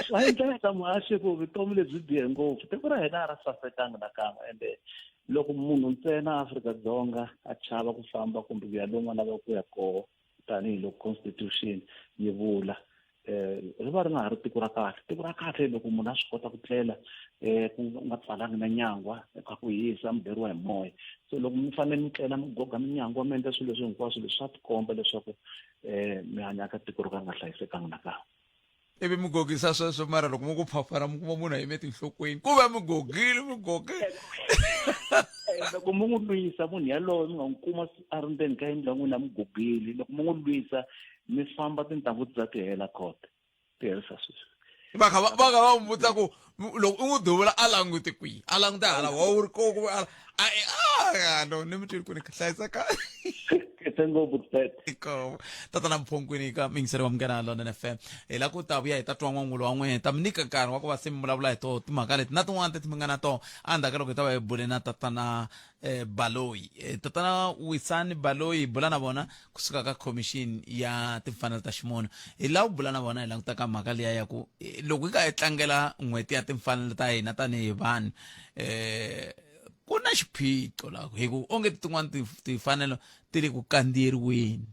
swa endleka muhaxi ku vutomi lebyi bihe ngopfu tiko ra hina a ra sasekanga nakan'we ende loko munhu ntsena Afrika-Dzonga a chava ku famba kumbe ku ya lomu a lava ku ya koho tanihiloko constitution yi vula ri va ri nga ha ri tiko ra kahle loko munhu a swi kota ku tlela ku nga pfalanga na nyangwa ka ku hisa mi beriwa hi moya so loko mi fanele mi tlela mi goga minyangwa mi endla swilo leswi hinkwaswo leswi swa tikomba leswaku mi hanya ka tiko ro ka nga hlayisekanga nakan'we ivi mi gogisa sweswo mara loko mo ku phapfara mi kuma munhu a yime tinhlokweni ku va mi gogile loko mo n'wi lwisa munhu yaloye mi nga n'wi kuma a ri ndzeni ka yindlu ya n'wina mi gogile loko mo n'wi lwisa mi famba tintangu ti za ti hela khote ti herisa sweswo va kha va n'wi vutisa ku loko u n'wi duvula a languti kwihi a languta hala wa wu ri koko no ni mi twini ku ni hlayiseka tatana mphongwini ka mingiseri wa Munghana London FM hi la ku ta vuya hi ta twa n'wangulo wa n'wina ta mi nyika nkarhi wa ku va se mi vulavula hi toho timhaka leti na tin'wana leti mi nga na toho endzhaku ka loko hi ta va hi bule na tatana Baloyi tatana Wisani Baloyi hi bula na vona kusuka ka commission ya timfanelo ta ximunhu hi la ku bula na vona hi languta ka mhaka liya ya ku loko hi ka hi tlangela n'hweti ya timfanelo ta hina tanihi vanhu ku na xiphiqo laha hi ku onge tin'wana timfanelo ti le ku kandziyeriweni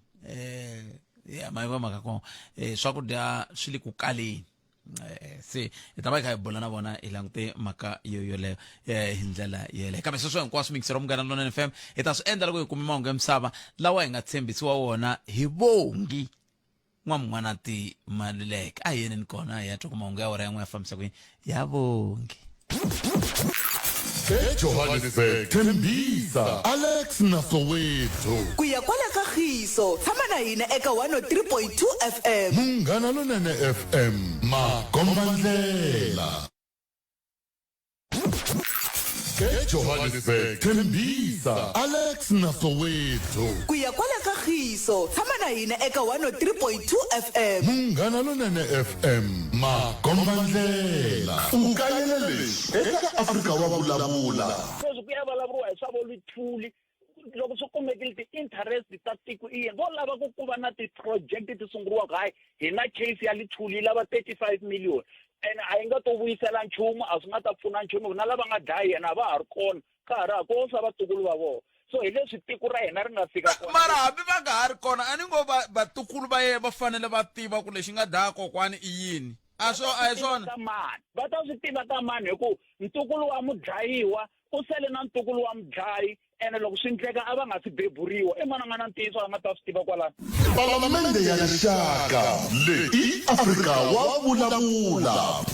ya ma mhaka ko swakudya swi le ku kaleni se hi ta va hi kha hi bula na vona hi langute mhaka yoleyo hi ndlela yeleyo kambe sweswo hinkwaswo mingisero wa Munghana London FM hi ta swi endla loko hi kume mahungu ya misava lawa hi nga tshembisiwa wona hi vongi n'wamun'wanati Maluleke a hi yeneni kona hi ya twa ku mahungu ya wona yan'we ya fambisa kwini ya vongi eJohannesburg Tembisa Alex Nasowethu ku ya kwala kagiso tshama na hina eka 103.2 FM Munghana London FM Magombandlela eJohannesburg Tembisa Alex Nasowethu ku ya kwala kagiso tshama na hina eka 103.2 FM Munghana London FM Magombandlela ukayele leswi eka Afrika wa vulavula sweswi ku ya vulavuriwa hi swa voluthuli loko swi kumekile ti-interest ta tiko i yini vo lava ku va na ti-project ti sunguriwaka hayi hi na case ya Lithuli yi lava 35 million ene a yi nga to vuyisela nchumu a swi nga ta pfuna nchumu na lava nga dlayi yena a va ha ri kona ka ha ri ha ko swa vatukulu va vona so hi leswi tiko ra hina ri nga fika kona mara hambi va nga ha ri kona a ni ngo vatukulu va yena va fanele va tiva ku lexi nga dlaya kokwani i yini a hi swona va ta swi tiva ta mani hi ku ntukulu wa mudlayiwa u sele na ntukulu wa mudlayi ene loko swi endleka a va nga si beburiwa i mana nga na ntiyiso a nga ta swi tiva kwalano Palamende ya rixaka leyi Afrika wa vulavula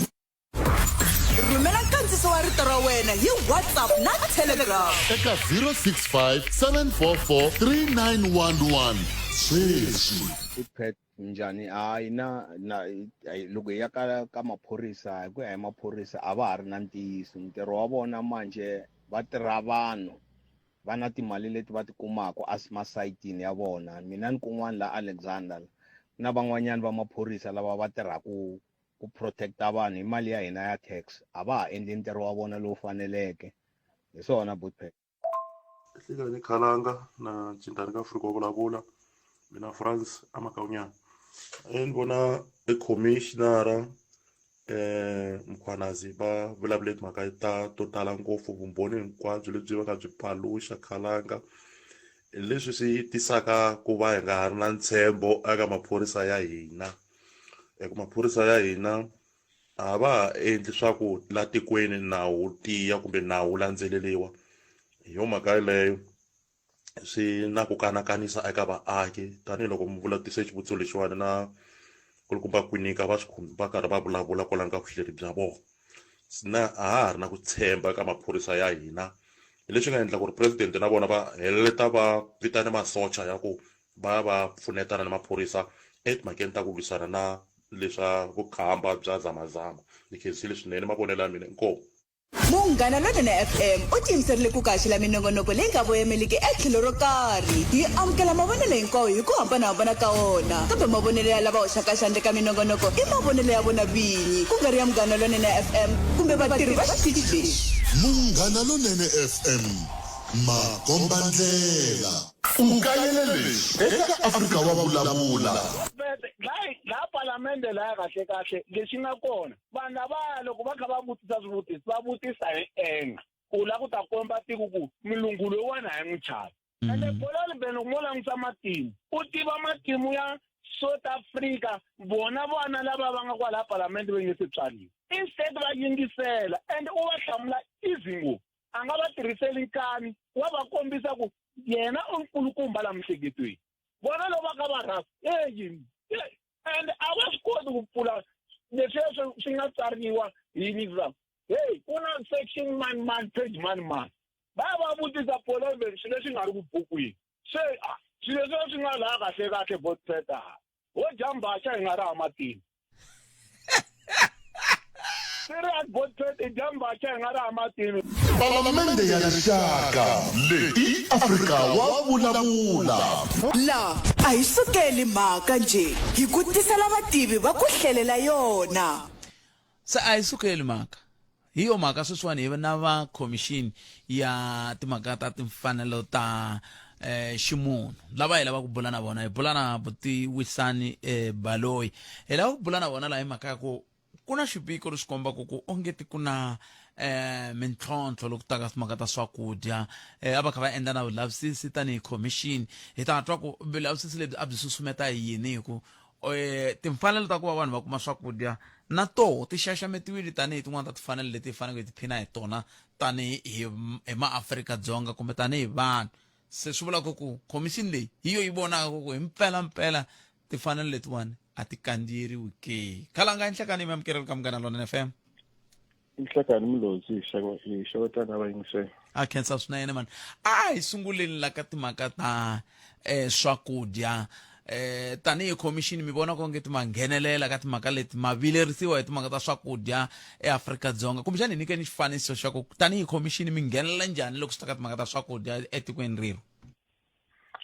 rhumela nkandziso wa rito ra wena hi WhatsApp na Telegram eka 065 744 3911 sweswi. Pet njhani loko hi ya ka maphorisa hi ku ya hi maphorisa a va ha ri na ntiyiso ntirho wa vona manje va tirha vanhu va na timali leti va ti kumaka as masayitini ya vona. Mina ni kun'wana la Alexander na van'wanyana va maphorisa lava va tirhaka ku protecta vanhu hi mali ya hina ya tax a va ha endli ntirho wa vona lowu faneleke hi swona Bootpet. Hlika ni Khalanga na Cintani ka Afrika wa vulavula mina France amakaunyana ni vona commissioner Mkhwanazi va vulavule timhaka to tala ngopfu vumbhoni hinkwabyo lebyi va nga byi paluxa Khalanga leswi swi tisaka ku va hi nga ha ri na ntshembo eka maphorisa ya hina. Ku maphorisa ya hina a va ha endli swa ku la tikweni nawu tiya kumbe nawu landzeleriwa. Hi yo mhaka leyo swi na ku kanakanisa eka vaaki tanihiloko mi vulatise xivutiso lexiwani na kulukumba ku nyika va karhi va vulavula kwalani ka vuhleri bya vona. A ha ri na ku tshemba eka maphorisa ya hina hi leswi nga endla ku ri president na vona va heleta va vitana masocha ya ku va pfunetana na maphorisa etimhakeni ta ku lwisana na leswa vukhamba bya zamazama. Ni khensile swinene mavonelo ya mina inkomo. Munghana Lonene FM u tiyimiserile ku kaxila minongonoko leyi nga voyameliki etlhelo ro karhi. Hi amukela mavonelo hinkwawo hi ku hambanahambana ka wona, kambe mavonelo ya lava hoxaka xandla ka minongonoko i mavonelo ya vona vinyi, ku nga ri ya Munghana Lonene FM kumbe vatirhi va xitichi lexi. Munghana Lonene FM, makombandlela. Ukayelele eka Afrika wa vulavula. La palamende la kahle kahle leswi nga kona vanhu lava loko va kha va vutisa swivutiso va vutisa hi enga ku la ku ta komba tiko ku milungu loyiwani a yi n'wi chavi. ende Polani Bheki loko mo langutisa matimu u tiva matimu ya South Africa vona vana lava va nga kwala palamende va nge se tswariwa instead va yingisela and u va hlamula izingo a nga va tirhiseli nkani wa va kombisa ku yena u nkulukumba la mihleketweni vona loko va ka va rhasa and a va swi koti ku pfula leswi swi nga tsariwa hi nizam. Hey, ku na section man page man va vutisa Polani Bheki swilo leswi nga ri ku bukwini se swilo leswi swi nga laha kahle Bootpet wo jambaxa hi nga ri hamatini serious Bootpet i jambaxa hi nga ri hamatini. Palamende ya rixaka leyi Afrika wa vulavula. La a hi sukeli mhaka nje hi ku tisela vativi va ku hlelela yona. Se a hi sukeli mhaka hi yo mhaka sweswiwani hi na va commission ya timhaka ta timfanelo ta ximunhu lava hi lava ku bula na vona hi bula na Buti Wisani Baloyi hi lava ku bula na vona laha hi mhaka ya ku na xipiko leswi kombaka ku ongeti ku na mintlhontlho loko taka timhaka ta swakudya a va kha va endla na vulavisisi tanihi commission hi ta twa ku vulavisisi lebyi a byi susumeta hi yini hi ku timfanelo ta ku va vanhu va kuma swakudya na toho ti xaxametiwile tanihi tin'wana ta timfanelo leti hi faneleke hi tiphina hi tona tanihi hi maAfrika-Dzonga kumbe tanihi vanhu. Se swi vulaka ku commission leyi hi yo yi vonaka ku hi mpela timfanelo letiwani a ti kandziyeriwi ke. Khalanga enhlekani mi amukeleli ka Munghana Lonene FM. Inhlekani Mlozi hi xewetana vayingiseli. A khensa swinene mani a hi sunguleni la ka timhaka ta swakudya tanihi commission mi vona ku nge ti manghenelela ka timhaka leti ma vilerisiwa hi timhaka ta swakudya eAfrika-Dzonga kumbe xana hi nyikeni xifaniso xa ku tanihi commission mi nghenelela njhani loko swi ta ka timhaka ta swakudya etikweni rero.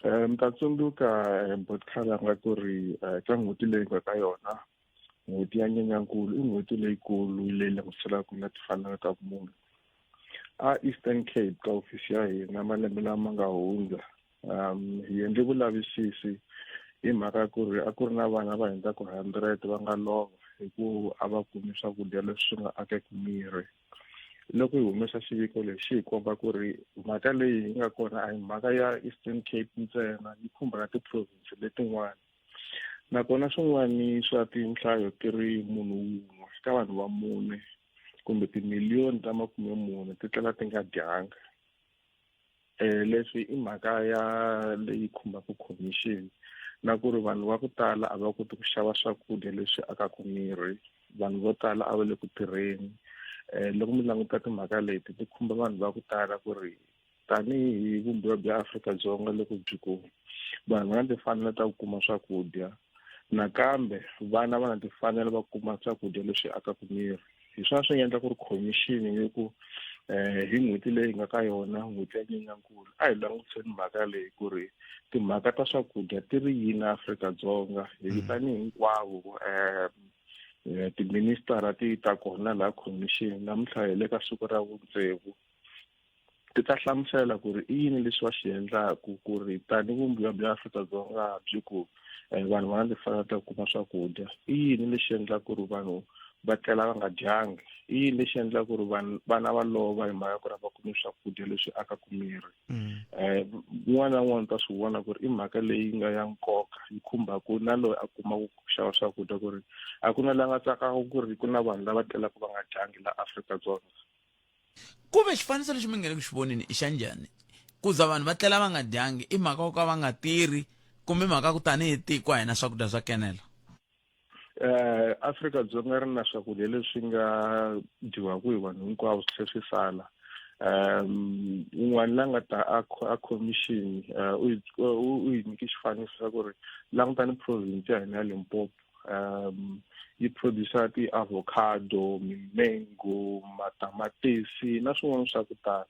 Mi ta tsundzuka Khalanga ku ri ka n'hweti leyi nga ka yona n'hweti ya Nyenyankulu i n'hweti leyikulu leyi langutiselaku na timfanelo ta vumunhu a Eastern Cape ka ofisi ya hina malembe lama nga hundza hi endle vulavisisi hi mhaka ku ri a ku ri na vana va hundza ku 100 va nga lova hi ku a va kumi swakudya leswi nga akeke miri. Loko hi humesa xiviko lexi hi komba ku ri mhaka leyi yi nga kona a hi mhaka ya Eastern Cape ntsena yi khumba na ti-province letin'wana nakona swin'wani swa tinhlayo ti ri munhu wun'we ka vanhu va mune kumbe timiliyoni ta 40 ti tlela ti nga dyanga. Leswi i mhaka ya leyi khumbaka commission na ku ri vanhu va ku tala a va koti ku xava swakudya leswi akaka miri vanhu vo tala a va le ku tirheni loko mi languta timhaka leti ti khumba vanhu va ku tala ku ri tanihi vumbiwa bya Afrika-Dzonga loko byi ku vanhu va na timfanelo ta ku kuma swakudya nakambe vana va na timfanelo va kuma swakudya leswi akaka miri hi swona swi endla ku ri commission yi ku hi n'hweti leyi nga ka yona n'hweti ya Nyenyankulu a hi langutiseni mhaka leyi ku ri timhaka ta swakudya ti ri yini Afrika-Dzonga hi tanihi hinkwavo tiministara ti ta kona laha commission namuntlha hi le ka siku ra vu6 ti ta hlamusela ku ri i yini leswi va xi endlaku ku ri tanihi vumbiwa bya Afrika-Dzonga byi ku vanhu va na timfanelo ta kuma swakudya i yini lexi endlaku ku ri vanhu va tlela va nga dyangi i yini lexi endlaku ku ri vana va lova hi mhaka ku ri va kumi swakudya leswi akaka miri un'wana na un'wana ta swi vona ku ri i mhaka leyi nga ya nkoka yi khumbaku na loyi a kumaka ku xava swakudya ku ri a ku na la nga tsakaka ku ri ku na vanhu lava tlelaka va nga dyangi la Afrika-Dzonga. Kumbe xifaniso lexi mi nga le ku xi voneni i xa njhani ku za vanhu va tlela va nga dyangi i mhaka ka va nga tirhi kumbe mhaka ku tanihi tiko a hi na swakudya swa kenela? Afrika-Dzonga ri na swakudya leswi nga dyiwaka hi vanhu hinkwavo swi swi sala un'wana la nga ta a commission u yi nyiki xifaniso xa ku ri langutani province ya hina ya Limpopo yi producer ti-avocado, mimengo, matamatisi na swin'wana swa ku tala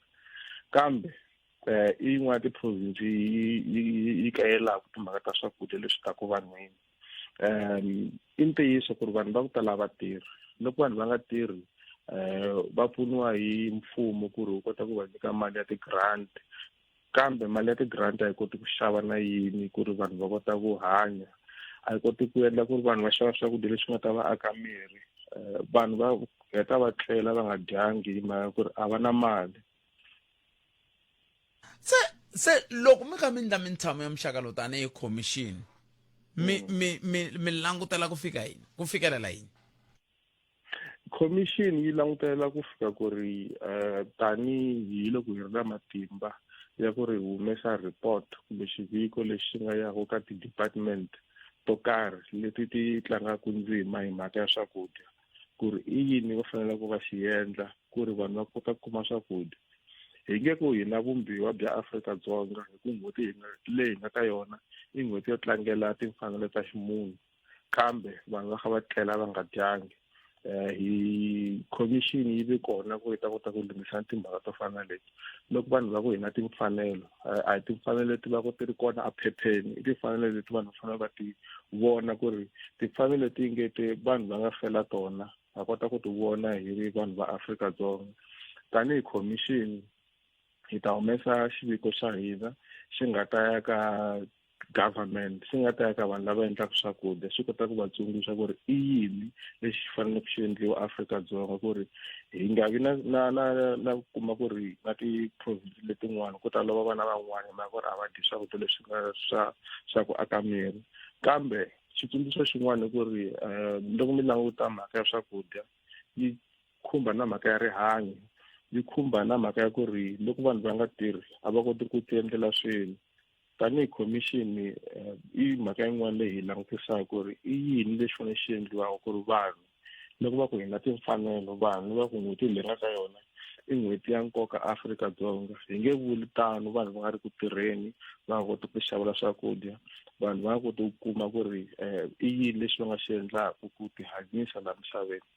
kambe i yin'wana ti-province yi kayelaka timhaka ta swakudya leswi taku vanhwini i ntiyiso ku ri vanhu va ku tala va tirhi loko vanhu va nga tirhi va pfuniwa hi mfumo ku ri wu kota ku va nyika mali ya ti-grant kambe mali ya ti-grant a yi koti ku xava na yini ku ri vanhu va kota ku hanya a yi koti ku endla ku ri vanhu va xava swakudya leswi nga ta va aka miri vanhu va heta va tlela va nga dyangi hi mhaka ku ri a va na mali. Se loko mi kha mi endla mitshamo ya muxaka lowu tanihi commission mi langutela ku fikelela yini? Commission yi langutela ku fika ku ri tanihi loko hi ri na matimba ya ku ri humesa report kumbe xiviko lexi nga yaka ka ti-department to karhi leti ti tlangaka ndzima hi mhaka ya swakudya ku ri i yini va fanele ku va xi endla ku ri vanhu va kota ku kuma swakudya. Hi nge ku hi na vumbiwa bya Afrika-Dzonga hi ku n'hweti leyi hi nga ka yona i n'hweti yo tlangela timfanelo ta ximunhu kambe vanhu va kha va tlela va nga dyangi hi commission yi ve kona ku yi ta kota ku lunghisana timhaka to fana na leti loko vanhu va ku hi na timfanelo a hi timfanelo leti va ku ti ri kona ephepheni i timfanelo leti vanhu va fanele va ti vona ku ri timfanelo leti nge te vanhu va nga fela tona va kota ku ti vona hi ri vanhu va Afrika-Dzonga. Tanihi commission hi ta humesa xiviko xa hina xi nga ta ya ka government xi nga ta ya ka vanhu lava endlaka swakudya xi kota ku va tsundzuxa ku ri i yini lexi faneleke xi endliwa Afrika-Dzonga ku ri hi nga vi na kuma ku ri na ti-province letin'wana ku ta lova vana van'wana hi mhaka ku ri a va dyi swakudya leswi nga swa ku aka miri kambe xitsundzuxo xin'wana ku ri loko mi languta mhaka ya swakudya yi khumba na mhaka ya rihanyo yi khumba na mhaka ya ku ri loko vanhu va nga tirhi a va koti ku ti endlela swilo. Tanihi commission i mhaka yin'wana leyi hi langutisaka ku ri i yini lexi fanele xi endliwaka ku ri vanhu loko va ku hi na timfanelo vanhu va ku n'hweti leyi nga ka yona i n'hweti ya nkoka Afrika-Dzonga hi nge vuli tano vanhu va nga ri ku tirheni va nga koti ku xavela swakudya vanhu va nga koti ku kuma ku ri i yini lexi va nga xi endlaka ku ti hanyisa laha misaveni.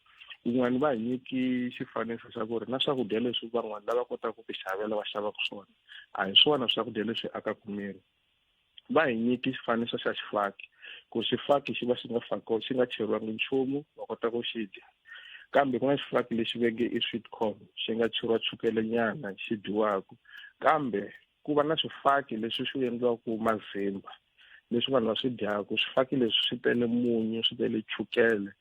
Un'wana va hi nyiki xifaniso xa ku ri na swakudya leswi van'wana lava kotaka ku ti xavela va xavaka swona a hi swona swakudya leswi akaka miri. Va hi nyiki xifaniso xa xifaki ku xifaki xi va xi nga cheriwangi nchumu va kota ku xi dya kambe ku na xifaki lexi venge i sweet corn xi nga cheriwa chukele nyana xi dyiwaka kambe ku va na swifaki leswi swi endliwaka mazimba leswi vanhu va swi dyaka swifaki leswi swi tele munyu swi tele chukele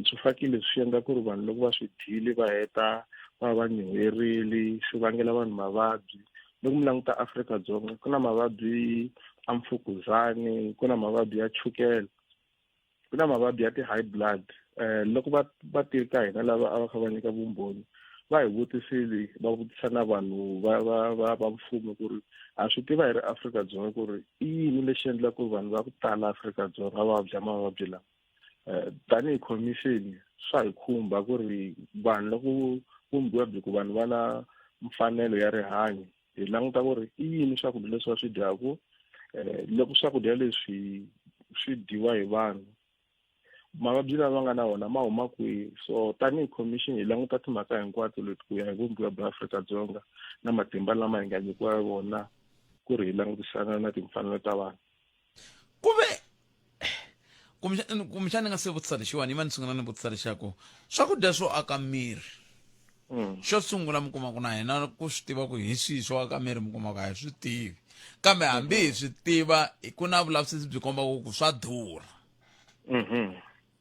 swifaki leswi swi endla ku ri vanhu loko va swi dyile va heta va va nyuherile swi vangela vanhu mavabyi. Loko mi languta Afrika-Dzonga ku na mavabyi a mfukuzani ku na mavabyi ya chukele ku na mavabyi ya ti-high blood loko va tiri ka hina lava a va kha va nyika vumbhoni va hi vutisile va vutisa na vanhu va mfumo ku ri a swi tiva hi ri Afrika-Dzonga ku ri i yini lexi endla ku vanhu va ku tala Afrika-Dzonga va vabya mavabyi lawa tanihi commission swa hi khumba ku ri vanhu loko kumbiwa byi ku vanhu va na mfanelo ya rihanyo hi languta ku ri i yini swakudya leswi va swi dyaku loko swakudya leswi swi dyiwa hi vanhu mavabyi lama nga na wona ma huma kwihi. So tanihi commission hi languta timhaka hinkwato leti ku ya hi vumbiwa bya Afrika-Dzonga na matimba lama hi nga nyikiwa wona ku ri hi langutisana na timfanelo ta vanhu. kumbexani ni nga se vutisa lexiwani iva ni sungula ni vutisa lexaku swakudya swo aka miri xo sungula mi kuma ku na hina ku swi tiva ku hi swihi swo aka miri mi kuma ku a hi swi tivi kambe hambi hi swi tiva ku na vulavisisi byi kombaka ku swa durha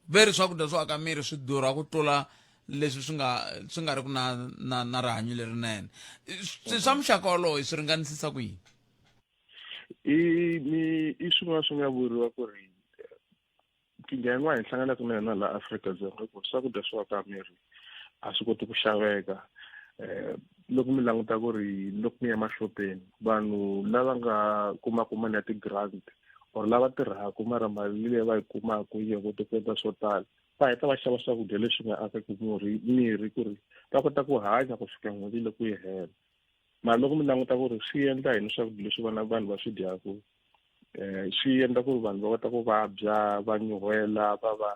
veri swakudya swo aka miri swi durha ku tlula leswi swi nga ri ku na rihanyo lerinene swa muxaka wolowo hi swi ringanisisa ku yini i swin'wana swi nga vuriwa ku ri nkingha yin'wana hi hlanganaka na yona laha Afrika-Dzonga ku swakudya swo aka miri a swi koti ku xaveka loko mi languta ku ri loko mi ya maxopeni vanhu lava nga kumaka mali ya ti-grant or lava tirhaka mara mali leyi va yi kumaka yi kota ku endla swo tala va heta va xava swakudya leswi nga akaka miri ku ri va kota ku hanya ku fika n'hweti loko yi hela mara loko mi languta ku ri swi endla yini swakudya leswi vanhu va swi dyaku swi endla ku ri vanhu va kota ku vabya va nyuhela va va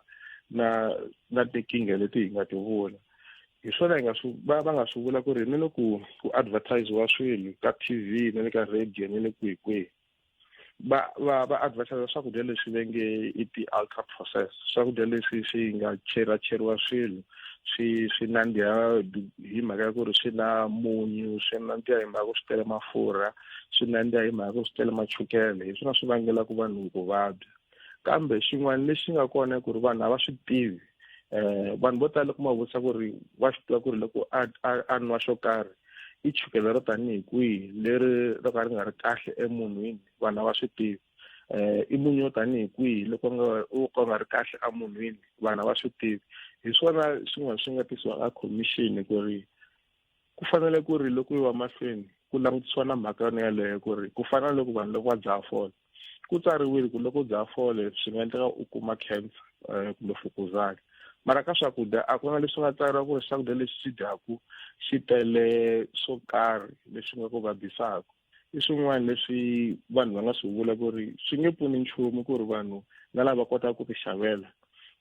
na tinkingha leti hi nga ti vula hi swona va nga swi vula ku ri ni loko ku advertise-wa swilo ka TV na le ka radio ni le kwihi va advertise swakudya leswi va nge i ti-ultra processed swakudya leswi swi nga cheriwa swilo swi nandziha hi mhaka ya ku ri swi na munyu swi nandziha hi mhaka ku swi tele mafurha swi nandziha hi mhaka ku swi tele machukele hi swona swi vangelaka vanhu ku vabya kambe xin'wana lexi nga kona ku ri vanhu a va swi tivi vanhu vo tala loko ma vutisa ku ri va swi tiva ku ri loko a nwa xo karhi i chukele ro tanihi kwihi leri ro ka ri nga ri kahle emunhwini vanhu a va swi tivi i munyu tanihi kwihi loko nga ri kahle emunhwini vanhu a va swi tivi hi swona swin'wana swi nga tisiwa ka commission ku ri ku fanele ku ri loko yi wa mahlweni ku langutisiwa na mhaka yona yaleyo ku ri ku fana na loko vanhu loko va dzaha fole ku tsariwile ku loko u dzaha fole swi nga endleka u kuma cancer kumbe mfukuzana mara ka swakudya a ku na leswi nga tsariwa ku ri swakudya leswi swi dyaku xi tele swo karhi leswi nga ku vabyisaka i swin'wana leswi vanhu va nga swi vula ku ri swi nge pfuni nchumu ku ri vanhu na lava kotaka ku ti xavela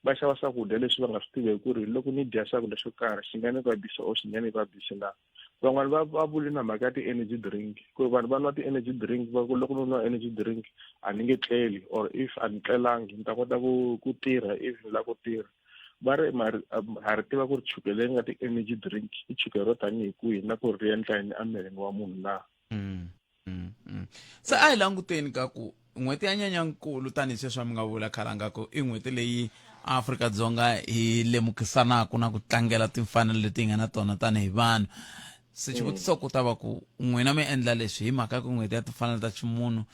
va xava swakudya leswi va nga swi tiveki ku ri loko ni dya swakudya swo karhi xi nga ni vabyisa or xi nga ni vabyisi laha van'wani va vuli na mhaka ya ti-energy drink ku ri vanhu va nwa ti-energy drink va ku loko no nwa energy drink a ni nge tleli or if a ni tlelangi ni ta kota ku tirha if ni lava ku tirha va ri ha ri tiva ku ri chukele nga ti-energy drink i chukele ro tanihi kwihi na ku ri endla yini emirini wa munhu na se a hi languteni ka ku n'hweti ya nyanyankulu tanihi sweswi mi nga vula khalanga ku i n'hweti leyi Afrika-Dzonga hi lemukisanaku na ku tlangela timfanelo leti hi nga na tona tanihi vanhu se xivutiso ku ta va ku n'wina mi endla leswi hi mhaka ku n'hweti ya timfanelo ta ximunhu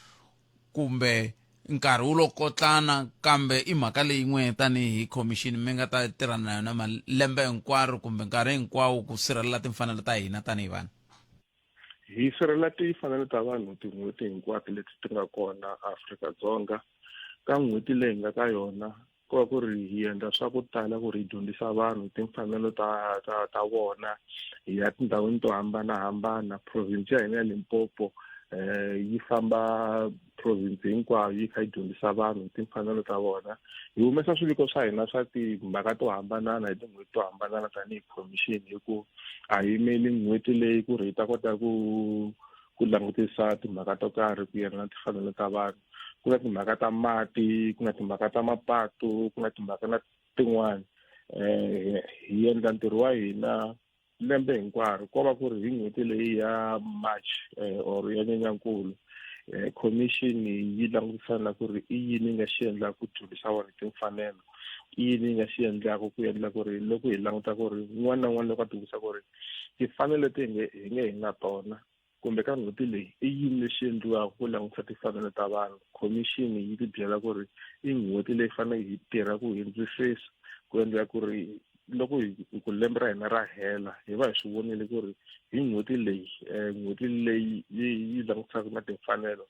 kumbe nkarhi wu lo kotlana kambe i mhaka leyi n'we tanihi commission mi nga ta tirhana na yona malembe hinkwaro kumbe nkarhi hinkwawo ku sirhelela timfanelo ta hina tanihi vanhu hi sirhelela timfanelo ta vanhu tin'hweti hinkwato leti ti nga kona Afrika-Dzonga ka n'hweti leyi nga ka yona ku va ku ri hi endla swa ku tala ku ri hi dyondzisa vanhu timfanelo ta vona hi ya tindhawini to hambanahambana province ya hina ya Limpopo yi famba province hinkwayo yi kha yi dyondzisa vanhu timfanelo ta vona hi humesa swiviko swa hina swa timhaka to hambanana hi tin'hweti to hambanana tanihi commission hi ku a hi yimeli n'hweti leyi ku ri hi ta kota ku langutisa timhaka to karhi ku yena na timfanelo ta vanhu ku na timhaka ta mati ku na timhaka ta mapatu ku na timhaka na tin'wana hi endla ntirho wa hina lembe hinkwaro ko va ku ri hi n'hweti leyi ya March or ya Nyenyankulu commission yi langutisana ku ri i yini nga xi endlaka ku dyondzisa vanhu timfanelo i yini nga xi endlaka ku endla ku ri loko hi languta ku ri n'wana na n'wana loko a tivisa ku ri timfanelo leti hi nga tona kumbe ka n'hweti leyi i yini lexi endliwaka ku langutisa timfanelo ta vanhu commission yi ti byela ku ri i n'hweti leyi fanele hi tirha ku hindzisisa ku endla ku ri loko ku lembe ra hina ra hela hi va hi swi vonile ku ri hi n'hweti leyi yi langutisaka na timfanelo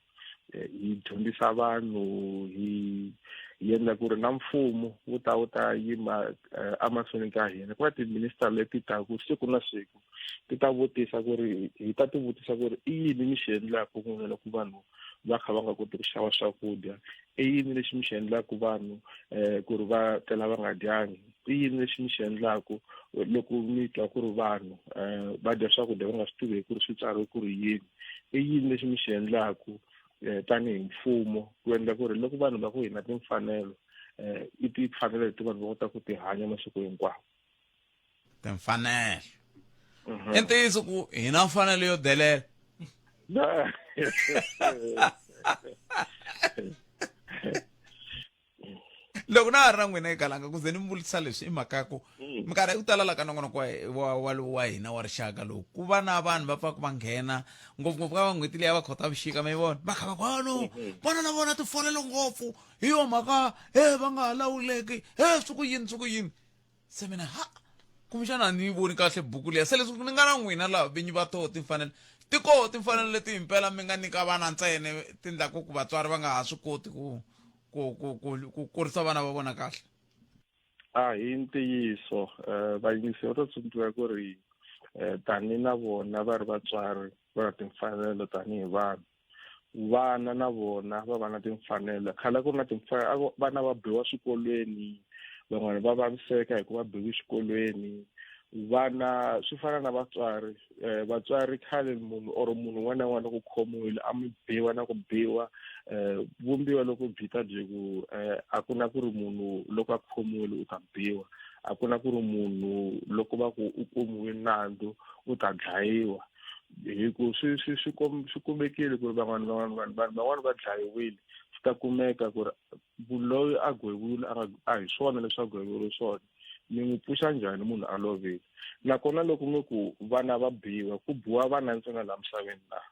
hi dyondzisa vanhu hi endla ku ri na mfumo wu ta yima emahlweni ka hina ku va ti-minister leti taku siku na siku ti ta vutisa ku ri hi ta ti vutisa ku ri i yini mi xi endlaku ku loko vanhu va kha va nga koti ku xava swakudya, i yini lexi mi xi endlaku vanhu ku ri va tlela va nga dyangi, i yini lexi mi xi endlaku loko mi twa ku ri vanhu va dya swakudya va nga swi tivi ku ri swi tsariwe ku ri yini, i yini lexi mi xi endlaku tanihi mfumo ku endla ku ri loko vanhu va ku hina timfanelo i timfanelo leti vanhu va kota ku ti hanya masiku hinkwawo. Timfanelo i ntiyiso ku hi na mfanelo yo delela loko na ha ri na n'wina ekalanga ku ze ni mi vulisa leswi i mhaka ya ku minkarhi ku tala la ka nongonoko wa hina wa rixaka lowu ku va na vanhu va pfaka va nghena ngopfungopfu ka van'hweti leyi va khotavuxika mi vona va kha va kwano vona na vona tifonelo ngopfu hi yo mhaka va nga ha lawuleki swi ku yini se mina kumbexana ni yi voni kahle buku leya se leswi ni nga na n'wina laha vinyi va toho timfanelo tikoho timfanelo leti himpela mi nga nyika vana ntsene tindlaku ku vatswari va nga ha swi koti ku kurisa vana va vona kahle. Hi ntiyiso vayingisi va ta tsundzuka ku ri tani na vona va ri vatswari va na timfanelo tanihi vanhu, vana na vona va va na timfanelo khale ku ri na timfanelo vana va biwa swikolweni, van'wana va vaviseka hi ku va biwi xikolweni, vana swi fana na vatswari vatswari khale munhu or munhu un'wana na un'wana loko khomiwile a mi biwa na ku biwa vumbiwa loko byi ta byi ku a ku na ku ri munhu loko a khomiwile u ta biwa, a ku na ku ri munhu loko va ku u kumiwe nandzu u ta dlayiwa hi ku swi kombekile ku ri vanhu van'wana va dlayiwile swi ta kumeka ku ri loyi a gweviwile a hi swona leswi a gweviwile swona mi n'wi pfuxa njhani munhu a lovile. Nakona loko mi ku vana va biwa ku biwa vana ntsena laha misaveni laha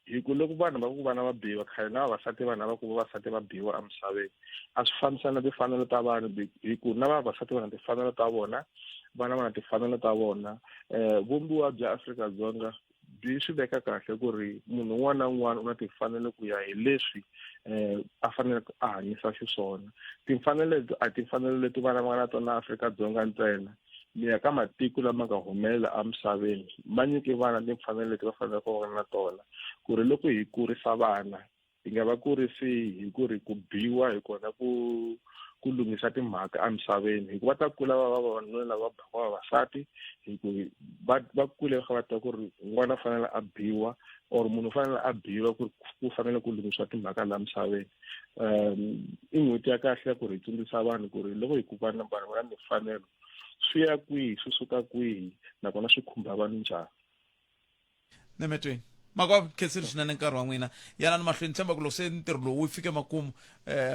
hi ku loko vanhu va ku vana va biwa khale na vavasati vanhu va ku vavasati va biwa emisaveni a swi fambisana na timfanelo ta vanhu hi ku na vavasati va na timfanelo ta vona, vana va na timfanelo ta vona. Vumbiwa bya Afrika-Dzonga byi swi veka kahle ku ri munhu un'wana na un'wana u na timfanelo ku ya hi leswi a faneleke a hanyisa xiswona. Timfanelo leti a timfanelo leti vana va nga na tona Afrika-Dzonga ntsena, mi ya ka matiko lama nga humelela emisaveni ma nyike vana timfanelo leti va faneleke va nga na tona ku ri loko hi kurisa vana hi nga va kurisi hi ku ri ku biwa hi kona ku lunghisa timhaka emisaveni hi ku va ta kula va vavanuna lava baka vavasati hi ku va kule va ta ku ri n'wana fanele a biwa or munhu fanele a biwa ku fanele ku lunghisiwa timhaka laha misaveni. I n'hweti ya kahle ya ku ri hi tsundzuxa vanhu ku ri loko hi ku vanhu va na timfanelo swi ya kwihi swi suka kwihi nakona swi khumba vanhu njhani. Nemetweni makwavo khensile swinene nkarhi wa n'wina yana ni mahlweni tshemba ku loko se ntirho lowu wu fike makumu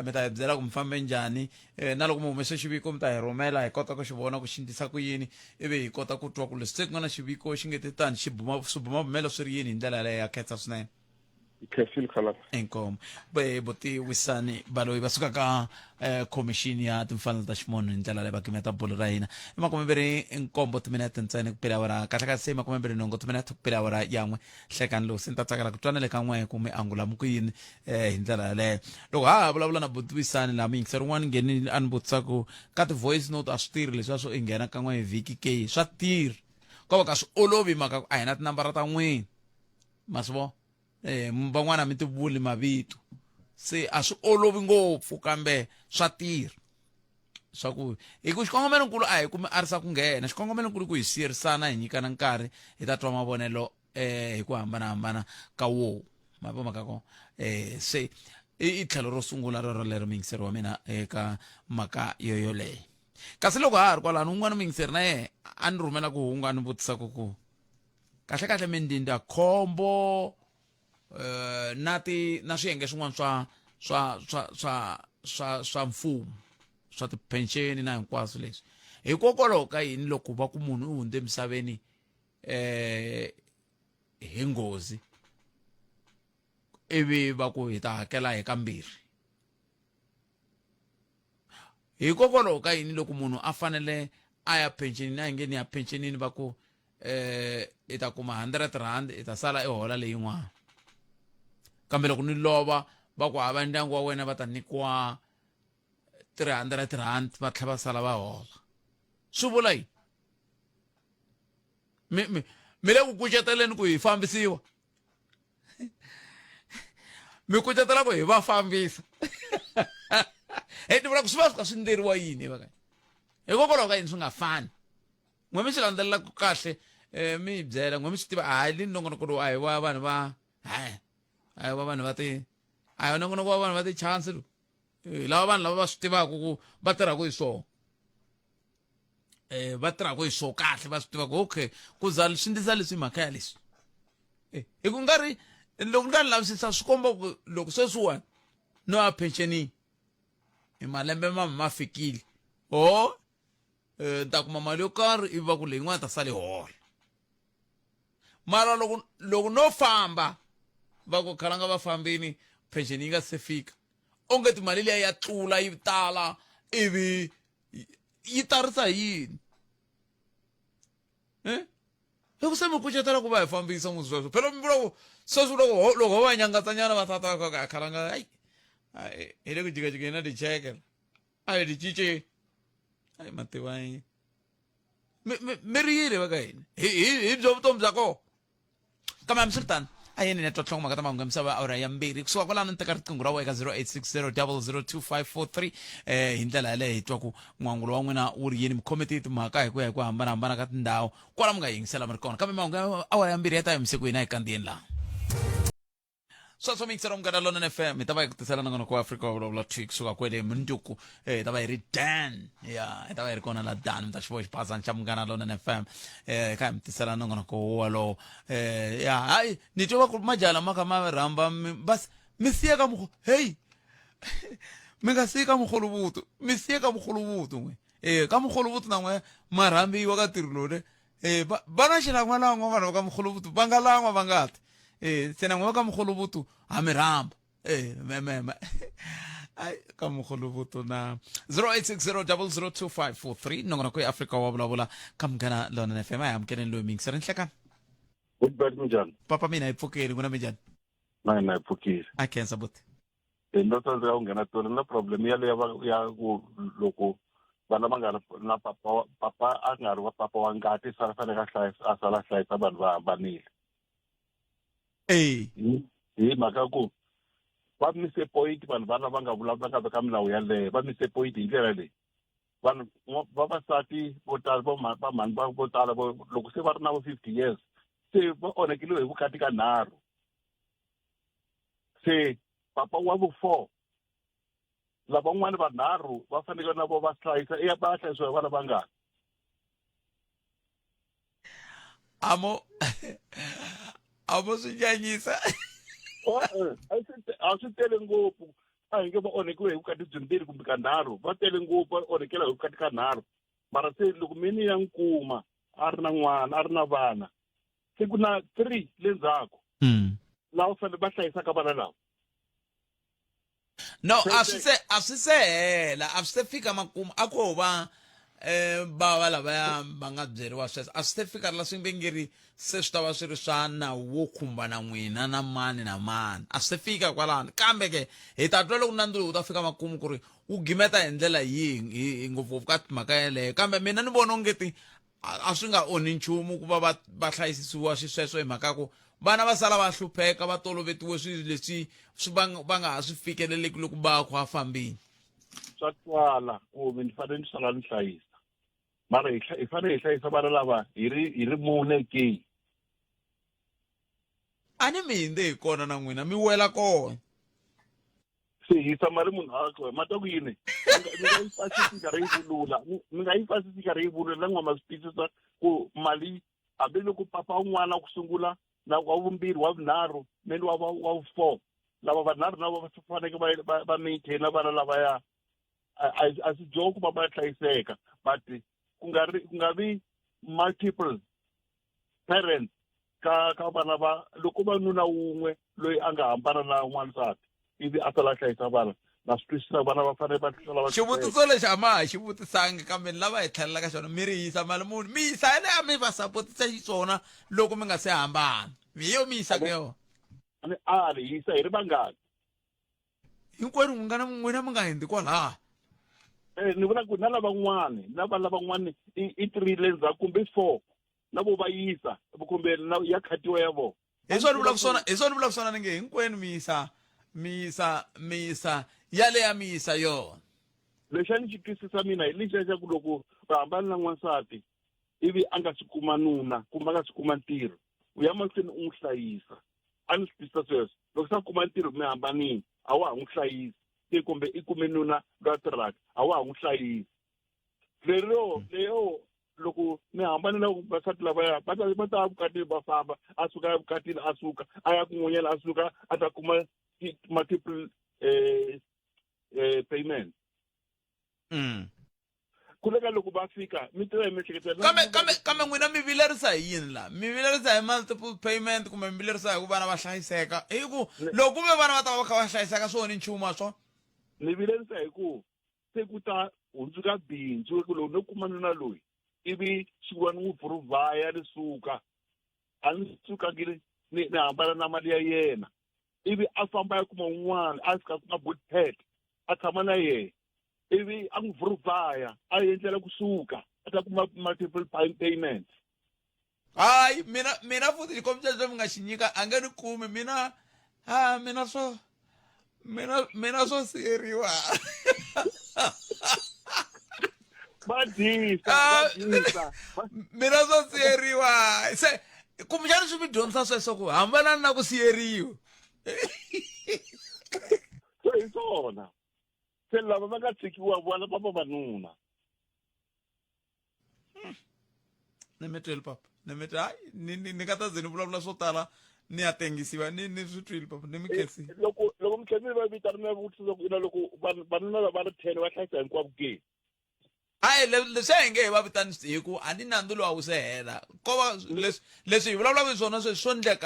mi ta hi byela ku mi fambe njhani na loko mi humese xiviko mi ta hi rhumela hi kota ku xi vona ku xi ndlisa ku yini ivi hi kota ku twa ku leswi se ku nga na xiviko xi nge te tani swibumabumelo swi ri yini hi ndlela yaleyo ya khetsa swinene. Khensile Khalanga inkomo buti Wisani Baloyi va suka ka khomixini ya timfanelo ta ximunhu hi ndlela leyi va kimeta bolo ra hina i 29 timinete ntsena ku pela awara kahle ka se 29 timinete ku pela awara yan'we hlekani lowu se ni ta tsakela ku twanele ka n'we ku mi angula mi ku yini hi ndlela yaleyo loko ha vulavula na buti Wisani laha muyingiseri rin'wana ngheni a ni vutisa ku ka ti-voice note a swi tirhi leswiya swo i nghena ka n'we hi vhiki ke swa tirhi ko va ka swi olovi mhaka a hi na tinambara ta n'wina ma swi vona van'wana mi ti vuli mavito se a swi olovi ngopfu kambe swa tirha swa ku hi ku xikongomelonkulu a hi ku mi arisa ku nghena xikongomelonkulu ku hi siyerisana hi nyikana nkarhi hi ta twa mavonelo hi ku hambanahambana ka woho mavo mhaka ko se i tlhelo ro sungula rero muyingiseri wa mina eka mhaka yoyoleyo kasi loko ha ha ri kwalano un'wana muyingiseri na yehe a ni rhumela ku hungu a ni vutisa ku kahle mindindakhombo na swiyenge swin'wana swa mfumo swa tipensheni na hinkwaswo leswi hikokwalaho ka yini loko va ku munhu u hundze emisaveni hi nghozi ivi va ku hi ta hakela hi kambirhi hikokwalaho ka yini loko munhu a fanele a ya pensionini a hi ngeni ya pensionini va ku i ta kuma 100 rand i ta sala i hola leyin'wana kambe loko ni lova va ku hava ndyangu wa wena va ta nyikiwa 300 rand va tlhela va sala va hola swi vula yini mi le ku kuceteleni ku hi fambisiwa mi kucetela ku hi va fambisa ni vula ku swi va swi kha swi ndleriwa yini hikokwalaho ka yini swi nga fani n'we mi swi landzelelaku kahle mi hi byela n'we mi swi tiva hayi li nongonoko lowu a hi wa vanhu va a hi wa vanhu va ti a hi nongonoko wa vanhu va ti-chance lowu lava vanhu lava va swi tivaka ku va tirhaka hi swona va tirhaka hi swona kahle va swi tivaka okay ku za swi ndlisa leswi hi mhaka ya leswi hi ku nga ri loko ni nga ni lavisisa swi komba ku loko sweswiwani no ya pensionini hi malembe ma fikile ta kuma mali yo karhi ivi va ku leyi n'wana ta sale hola mara loko no famba va ku khalanga va fambini pension yi nga se fika onge timali liya ya tlula yi tala ivi yi tarisa yini loko se mi kucetela ku va hi fambisa mu sweswo phela mi vula ku sweswi loko ho va nyangatsanyana va tata ka khalanga hi le ku jikajikeni na ticheke a hi ti cinceni ayi mativayi mi ri yile va ka hina hi byo vutomi bya kona kambe hambiswiritano a yini ne twatlhongo mhaka ta mahungu ya misava awura ya mbirhi kusuka kwalano ni teka riqingho ra wena eka 0860002543 hi ndlela yaleyo hi twa ku n'wangulo wa n'wina wu ri yini mi khomete timhaka hi ku ya hi ku hambanahambana ka tindhawu kwala mi nga yingisela mi ri kona kambe mahungu ya awura ya mbirhi ya ta hi misiku hina hi kandziyeni laha sweswo mixera munghana Lonene FM hi ta va hi ku tisela nongonoko wa Afrika wa vulavula twik kusuka kwele Munduku hi ta va hi ri Dan ya hi ta va hi ri kona la Dan mi ta xivoho xipazani xa munghana Lonene FM kha hi mi tisela nongonoko wolowo ya hayi ni twa va ku majala ma kha ma rhamba basi mi siyeka hey mi nga siyi ka Mugolovutu mi siye ka Mugolovutu n'we ka Mugolovutu na n'we ma rhambiwa ka tirho lowu va na xilangwa langwa vanhu va ka Mugolovutu va nga langwa va nga ti se na n'we ka Mugolovutu ha mi rhamba ai ka Mugolovutu na 0860002543 nongonoko ya Afrika wa vulavula ka munghana Lonene FM a hi amukeleni loyi mingisa ri nhlekani Goodbye minjhani papa mina hi pfukeli ku na minjhani na hi pfukile a khensa buti ndo tsandzeka ku nghena tona na problem yaleyo ya ku loko vana va nga ri na papa a nga ri wa papa wa ngati sa fanele a sala hlayisa vanhu va hambanile hi mhaka ku va mise point vanhu vana va nga vulavulaka ka milawu yaleyo va mise point hi ndlela leyi vanhu vavasati vo tala va mhani vo tala loko se va ri na vo 50 years se va onhekeliwe hi vukati ka nharhu se papa wa vo 4 lavan'wani vanharhu va fanele na vo va hlayisa va hlayisiwa hi vana vangani amo swi nyanyisa a swi tele ngopfu a hi nge va onhekiwe hi vukati byimbirhi kumbe ka nharhu va tele ngopfu va onhekela hi vukati ka nharhu mara se loko mini ya nkuma a ri na n'wana a ri na vana se ku na 3 le ndzhaku laha fanele va hlayisaka vana lava no a swi se hela a swi se fika makumu a ko va bava lavaya va nga byeriwa sweswo a swi se fika la swi mbengeri se swi ta va swi ri swa nawu wo khumba na n'wina na mani na mani a swi se fika kwalano kambe ke hi ta twa loko nandzilo wu ta fika makumu ku ri wu gimeta hi ndlela yihi ngopfungopfu ka timhaka yeleyo kambe mina ni vona ongeti a swi nga onhi nchumu ku va va hlayisisiwa sweswo hi mhaka ku vana va sala va hlupheka va tolovetiwe swilo leswi va nga ha swi fikeleleki loko va kha va fambini swa twala ku ni fanele ni sala ni hlayisa mara hi fanele hi hlayisa vana lava hi ri mune ke a ni mi hindze hi kona na n'wina mi wela kona se hi samari munhu akwe mata ku yini mi nga yi fasisi karhi yi vulula mi nga yi fasisi karhi yi vulula n'wana swi twisisa ku mali hambiloko papa wun'wana ku sungula na wa vumbirhi wa vunharhu meni wa 4 lava vanharhu na va faneke va maintaina vana lavaya a swi joke ku va hlayiseka but ku nga vi multiple parents ka vana va loko va nuna wun'we loyi a nga hambana na n'wansati ivi a sala hlayisa vana na swi twisisa vana va fanele va tlhela va xivutiso lexi a ma ha xi vutisanga kambe ni lava hi tlhelela ka xona mi ri yisa mali muni mi yisa yale a mi va sapotisa xiswona loko mi nga se hambana mi yo mi yisa ka yona ani a ri yisa hi ri vangani hinkwenu n'wina mi nga hundzi kwalaha ni vona ku na lavan'wani na va lavan'wani i 3 le ndzhaku kumbe 4 na vo va yisa kumbe ya khatiwa ya vona hi swona ni vula ku swona ni nge hinkwenu misa yale ya misa yona lexi a ni xi twisisa mina hi lexiya xa ku loko va hambana na n'wansati ivi a nga swi kuma nuna kumbe a nga swi kuma ntirho u ya mahlweni u n'wi hlayisa a ni swi twisisa sweswo loko se a kuma ntirho mi hambanini a wa ha n'wi hlayisi se kumbe i kume nuna loyi a tirhaka a wa ha n'wi hlayisi leyo loko mi hambane na vasati lavaya va ta vukatini va famba a suka ya vukatini a suka a ya kun'wanyana a suka a ta kuma multiple payment kuleka loko va fika mi tiva hi miehleketo kambe n'wina mi vilerisa hi yini la mi vilerisa hi multiple payment kumbe mi vilerisa hi ku vana va hlayiseka hi ku loko ku ve vana va ta va kha va hlayiseka swona nchumu wa swona ni vilerisa hi ku se ku ta hundzuka bindzu ku loko no kuma nuna loyi ivi xiwa ni n'wi provaya ni suka a ni sukangile ni hambana na mali ya yena ivi a famba ya kuma un'wana a fika kuma bootpad a tshama na yena ivi a n'wi provaya a endlela kusuka a ta kuma multiple payments hayi mina futhi xikombisa leswi mi nga xi nyika a nge ni kumi mina swo siyeriwa mina swo siyeriwa se kumbexani swi mi dyondzisa sweswo ku hambanani na ku siyeriwa so hi swona se lava va nga tshikiwa vona va vavanuna ni mi tweli papa ni mi hayi ni nga ta ze ni vulavula swo tala ni ya tengisiwa ni swi tweli papa ni mi khensile loko mukhensile va vitana mi ya vutisa ku ina loko vanuna va ri 10 va hlayisa hinkwavo ke hayi leswi a hi nge hi va vitani hi ku a ni nandzu lowu a wu se hela ko va leswi hi vulavulaka hi swona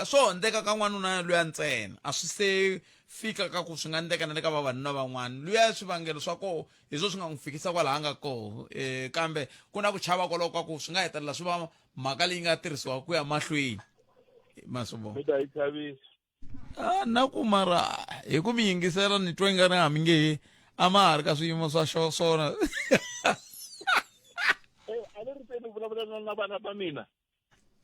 swo endleka ka n'wanuna luya ntsena a swi se fika ka ku swi nga endleka na le ka vavanuna van'wana luya swivangelo swa koho hi swo swi nga n'wi fikisa kwalaha nga koho kambe ku na ku chava kwalaho ka ku swi nga hetelela swi va mhaka leyi nga tirhisiwa ku ya mahlweni maswo na ku mara hi ku mi yingisela ni twa nga ri hambi nge a ma ha ri ka swiyimo swa swona na vana va mina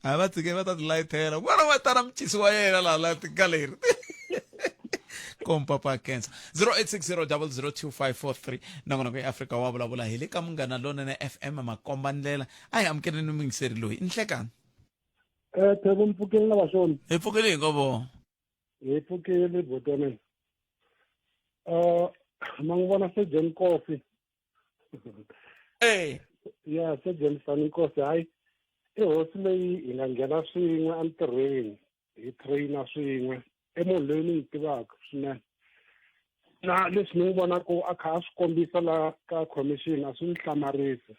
a va tsike va ta tilayithela vona va tala muchisi wa yena laha tikaleri kompapa cancer 0860002543 nongonoko ya afrika wa vulavula hi le ka munghana lonene fm makomba ndlela a hi amukeleni mungiseri loyi i nhlekani Thebo mpfukeli na vashoni hi pfukeli hi ngovo hi pfukeli botone ma n'wi vona Sergeant Coffee ya Sergeant Fani Nkosi hayi i hosi leyi hi nga nghena swin'we entirhweni hi traina swin'we i munhu loyi ni n'wi tivaka swinene na leswi ni n'wi vonaka a kha a swi kombisa la ka commission a swi ni hlamarisi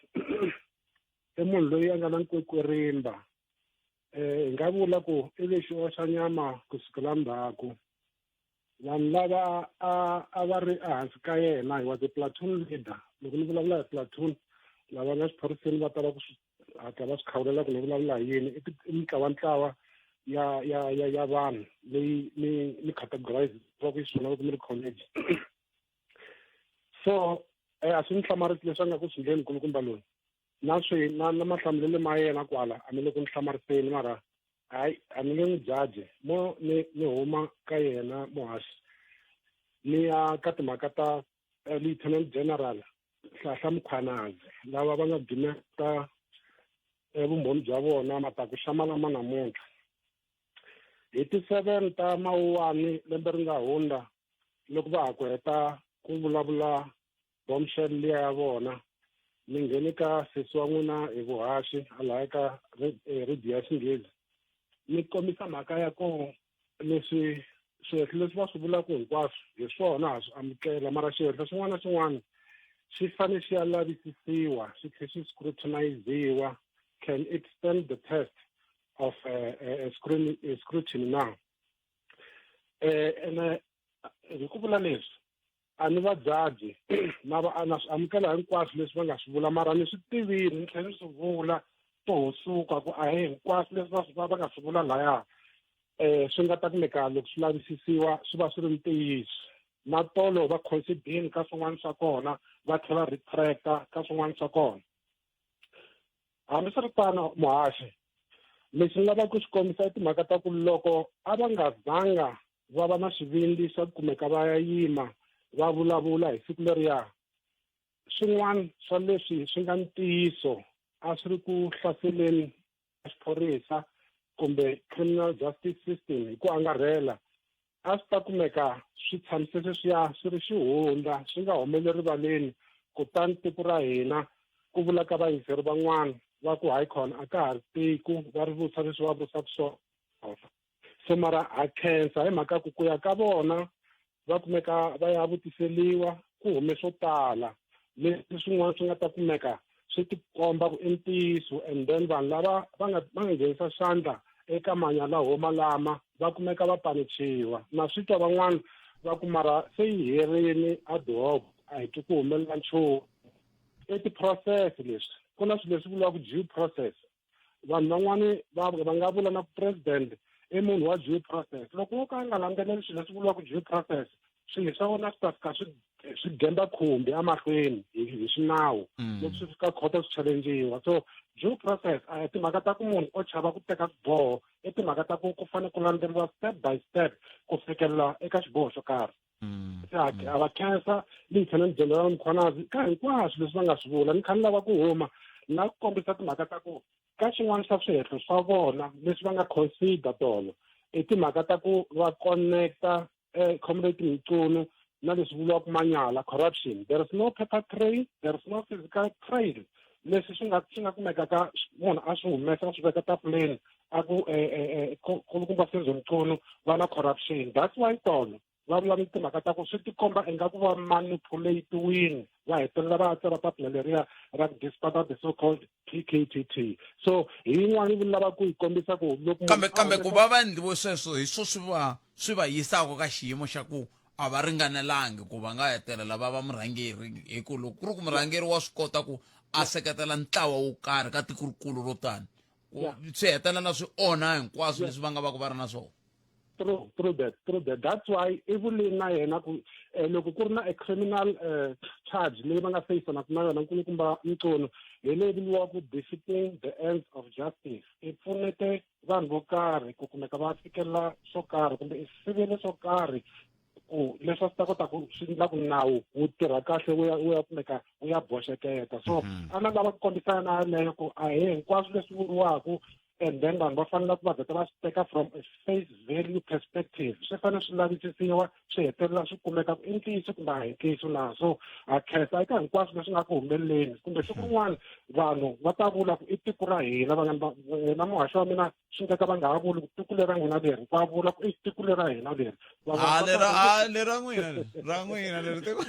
i munhu loyi a nga na nkwekwerimba hi nga vula ku i lexi oxa nyama kusukela ndzhaku vanhu lava a va ri ehansi ka yena hi wa ti-platoon leader loko ni vulavula hi platoon lava nga swiphoriseni va tala ku hatla va swi khawulela ku ni vulavula hi yini i mintlawantlawa ya vanhu leyi ni categorize swa ku yi sungula loko mi ri college so a swi ni hlamarisi leswi a nga ku swi endleni kulukumba loyi na mahlamulelo ma yena kwala a ni le ku ni hlamariseni mara hayi a ni nge n'wi jaji mo ni huma ka yena muhaxi ni ya ka timhaka ta lieutenant general Hlahla Mkhwanazi lava va nga gimeta vumbhoni bya vona mataku xama lama namuntlha hi ti-7 ta Mawuwani lembe ri nga hundza loko va ha ku heta ku vulavula bombshell liya ya vona ni nghene ka sesi wa n'wina hi vuhaxi a laya ka radio ya xinghezi ni kombisa mhaka ya ko leswi swihehlo leswi va swi vulaka hinkwaswo hi swona ha swi amukela mara xihehlo xin'wana na xin'wana xi fanele xi ya lavisisiwa xi tlhela xi scrutinise-iwa can it stand the test of scrutiny now ene hi ku vula leswi a ni va jaji na swi amukela hinkwaswo leswi va nga swi vula mara ni swi tivile ni tlhela ni swi vula to ho suka ku a hi hinkwaswo leswi va nga swi vula laya swi nga ta kumeka loko swi lavisisiwa swi va swi ri ntiyiso na tolo va considini ka swin'wana swa kona va tlhela retracta ka swin'wana swa kona. Hambiswiritano muhaxi lexi ni lavaka ku swi kombisa i timhaka ta ku loko a va nga zanga va va na xivindzi xa ku kumeka va ya yima va vulavula hi siku leriya, swin'wana swa leswi swi nga ntiyiso a swi ri ku hlaseleni xiphorisa kumbe criminal justice system hi ku angarhela, a swi ta kumeka swi tshamiseke sweswiya swi ri xihundla swi nga humele rivaleni, kutani tiko ra hina ku vula ka vayingiseri van'wana va ku hayi khona a ka ha ri tiko va ri vutisa leswi va vutisaka swona. Se mara ha khensa hi mhaka ku ya ka vona va kumeka va ya vutiseliwa ku hume swo tala leswi swin'wana swi nga ta kumeka swi tikomba ku i ntiyiso, and then vanhu lava va nga nghenisa xandla eka manyala homa lama va kumeka va panichiwa. Na swi twa van'wana va ku mara se yi herile a doroba a hi twi ku humelela nchumu. I ti-process leswi ku na swilo leswi vuriwaka due process. Vanhu van'wani va nga vula na president i munhu wa due process. Loko wo ka a nga landzeleli swilo leswi vuriwaka due process, swilo swa vona swi ta fika swi gemba khumbi emahlweni hi xinawu loko swi fika khoto swi challengiwa. So due process a hi timhaka ta ku munhu o chava ku teka xiboho, i timhaka ta ku fanele ku landzeriwa step by step ku fikelela eka xiboho xo karhi. Ha va khensa Lieutenant General Mkhwanazi ka hinkwaswo leswi va nga swi vula. Ni kha ni lava ku huma na ku kombisa timhaka ta ku ka xin'wana xa swihehlo swa vona leswi va nga consider tolo i timhaka ta ku va connecta community Mchunu na leswi vuriwaka manyala, corruption. There is no paper trail, there is no physical trail. Leswi swi nga kumekaka munhu a swi humesa a swi veka ta plane a ku kulukumba Sizwe Mchunu va na corruption. That's why tolo va vulavula timhaka ta ku swi tikomba ingaku va manipulatiwini va hetelela va tsala papila leriya ra ku dispata the so called PKTT. So hi yin'wana yi lava ku yi kombisa ku loko kambe ku va va endliwe sweswo hi swo swi va yisaka ka xiyimo xa ku a va ringanelangi ku va nga hetelela va va murhangeri, hi ku loko ku ri ku murhangeri wa swi kota ku a seketela ntlawa wo karhi ka tikulu ro tani swi hetelela swi onha hinkwaswo leswi va nga va ku va ri na swona. True that. That's why even na yena ku loko ku ri na a criminal charge leyi va nga faceana na yona nkulukumba Mchunu hi leyi vuriwaka defeating the ends of justice. I pfunete vanhu vo karhi ku kumeka va fikelela swo karhi kumbe i sivele swo karhi ku leswi swi ta kota ku swi endla ku nawu wu tirha kahle wu ya kumeka wu ya boxeketa. So a na lava ku kombisana na yaleyo ku a hi hinkwaswo leswi vuriwaka, and then vanhu va fanele ku va vheta va swi teka from a face value perspective. Swi fanele swi lavisisiwa swi hetelela swi kumeka ku i ntiyiso kumbe a hi ntiyiso na. So ha khensa eka hinkwaswo leswi nga ku humeleleni kumbe siku rin'wana vanhu va ta vula ku i tiko ra hina. Na muhaxi wa mina swi nga ka va nga ha vuli ku tiko lera n'wina leri, va vula ku i tiko lera hina leri. Lera n'wina leri tiko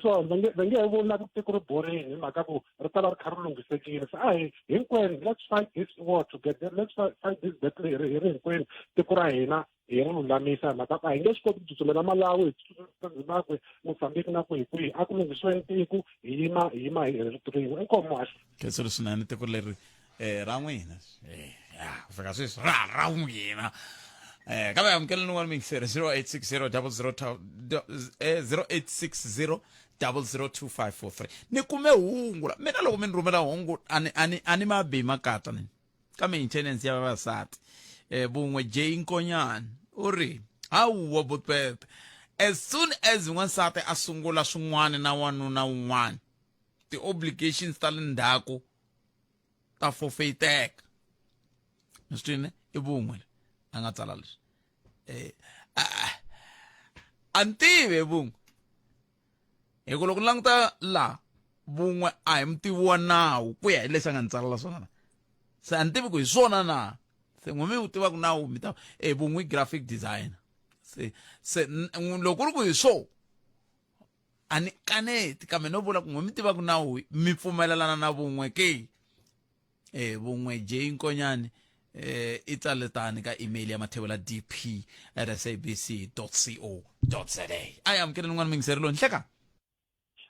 so va nge he vuli na ku tiko ri borini hi mhaka ku ri ta va ri kha ri lunghisekile. So a hi hinkwenu let's fight this war together, let's fight this battle hi ri hinkwenu tiko ra hina hi ri lulamisa hi mhaka a hi nge swi koti ku tsutsumela Malawi hi Zimbabwe, Mozambique na kwihi a ku lunghisiweni tiko hi yima hi rin'we. Inkomu muhaxi. Khenselo swinene tiko leri ra n'wina fika sweswi ra n'wina. Kambe amukela n'wana mingisere 0860 086002543. Ni kume hungu mina loko mi ni rhumela hungu ani mabi makata ni ka maintenance ya vavasati. Bun'we J Nkonyane u ri hawuwa Bupepe, as soon as n'wansati a sungula swin'wana na wanuna wun'wana ti-obligations ta le ndzhaku ta forfeiteka. Mi swi twile i Bun'we a nga tsala leswi a ntivi Bun'we hi ku loko languta la Bun'we a hi mutivi wa nawu ku ya hi leswi a nga ni tsalela swona. Se a ni tivi ku hi swona na se n'wimi u tivaka nawu mi ta Bun'we graphic designer. Se loko ku ri ku hi swo a ni kaneti kambe no vula ku n'wimi tivaka nawu mi pfumelelana na Bun'we ke. Bun'we J Nkonyane i tsaletani ka email ya Mathebula dp@sabc.co.za. I am getting one mingiseri lo nhleka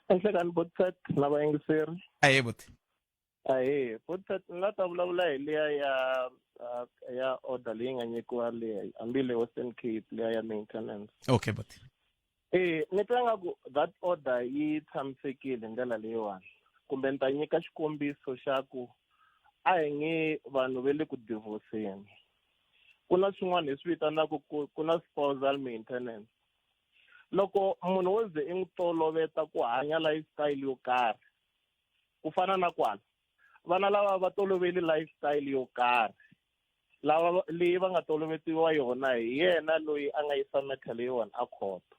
Enhlekani botsat lava yingiseri. Aye buti. Ahe, futhi nga ta vulavula hi liya ya order leyi nga nyikiwa liya ambile Western Cape liya ya maintenance. Okay, but Ni twa nga ku that order yi tshamisekile ndlela leyiwani. Kumbe ni ta nyika xikombiso xa ku a hi nge vanhu ve le ku divorceni. Ku na swin'wana leswi vitanaka ku na spousal maintenance. Loko munhu wo ze i n'wi toloveta ku hanya lifestyle yo karhi, ku fana na kwala vana lava va toloveli lifestyle yo karhi lava leyi va nga tolovetiwa yona hi yena loyi a nga yisa matter leyiwani a khota.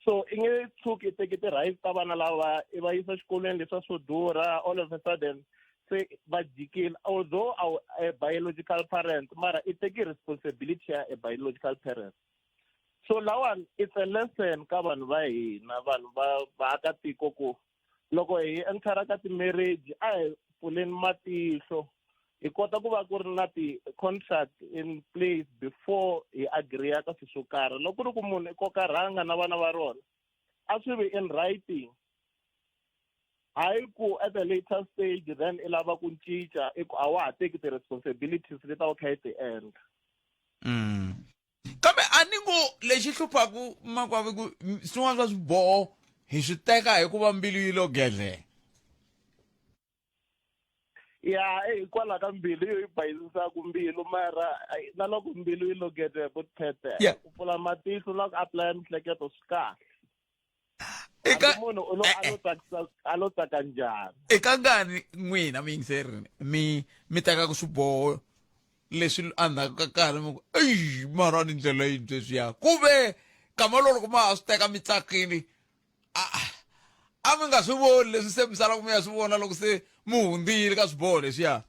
So i nge tshuki i teki ti-rights ta vana lava i va yisa xikolweni leswa swo durha, all of a sudden se va jikile, although a biological parent mara i teki responsibility ya a biological parent. So lawani it's a lesson ka vanhu va hina, vanhu va vaakatiko ku loko hi entara ka ti-marriage a hi pfuleni matihlo hi kota ku va ku ri na ti-contract in place before hi agreeya ka swilo swo karhi. Loko ku ri ku munhu i koka rhanga na vana va rona a swi vi in writing, hayi ku at a later stage then i lava ku cinca i ku a wa ha teki ti-responsibilities leti a wu kha i ti endla. kambe a ni ngo lexi hluphaku makwavo ku swin'wana swa swiboho hi swi teka hikuva mbilu yi lo gedle. Ya hikwalaho ka mbilu yo yi bayisisaka mbilu mara na loko mbilu yi lo gedle ku phete ku pfula matihlo na ku apply miehleketo swi kahle. Eka munhu a lo tsaka njhani. Eka ngani n'wina mi yingiserini mi tekaku swiboho leswi endzhaku ka nkarhi mi ku eyi mara ni ndlela yintshwa leswiya kuve kama loko ma ha swi teka mi tsakile a mi nga swi voni leswi se mi salaka mi ya swi vona loko se mi hundzile ka swiboho leswiya.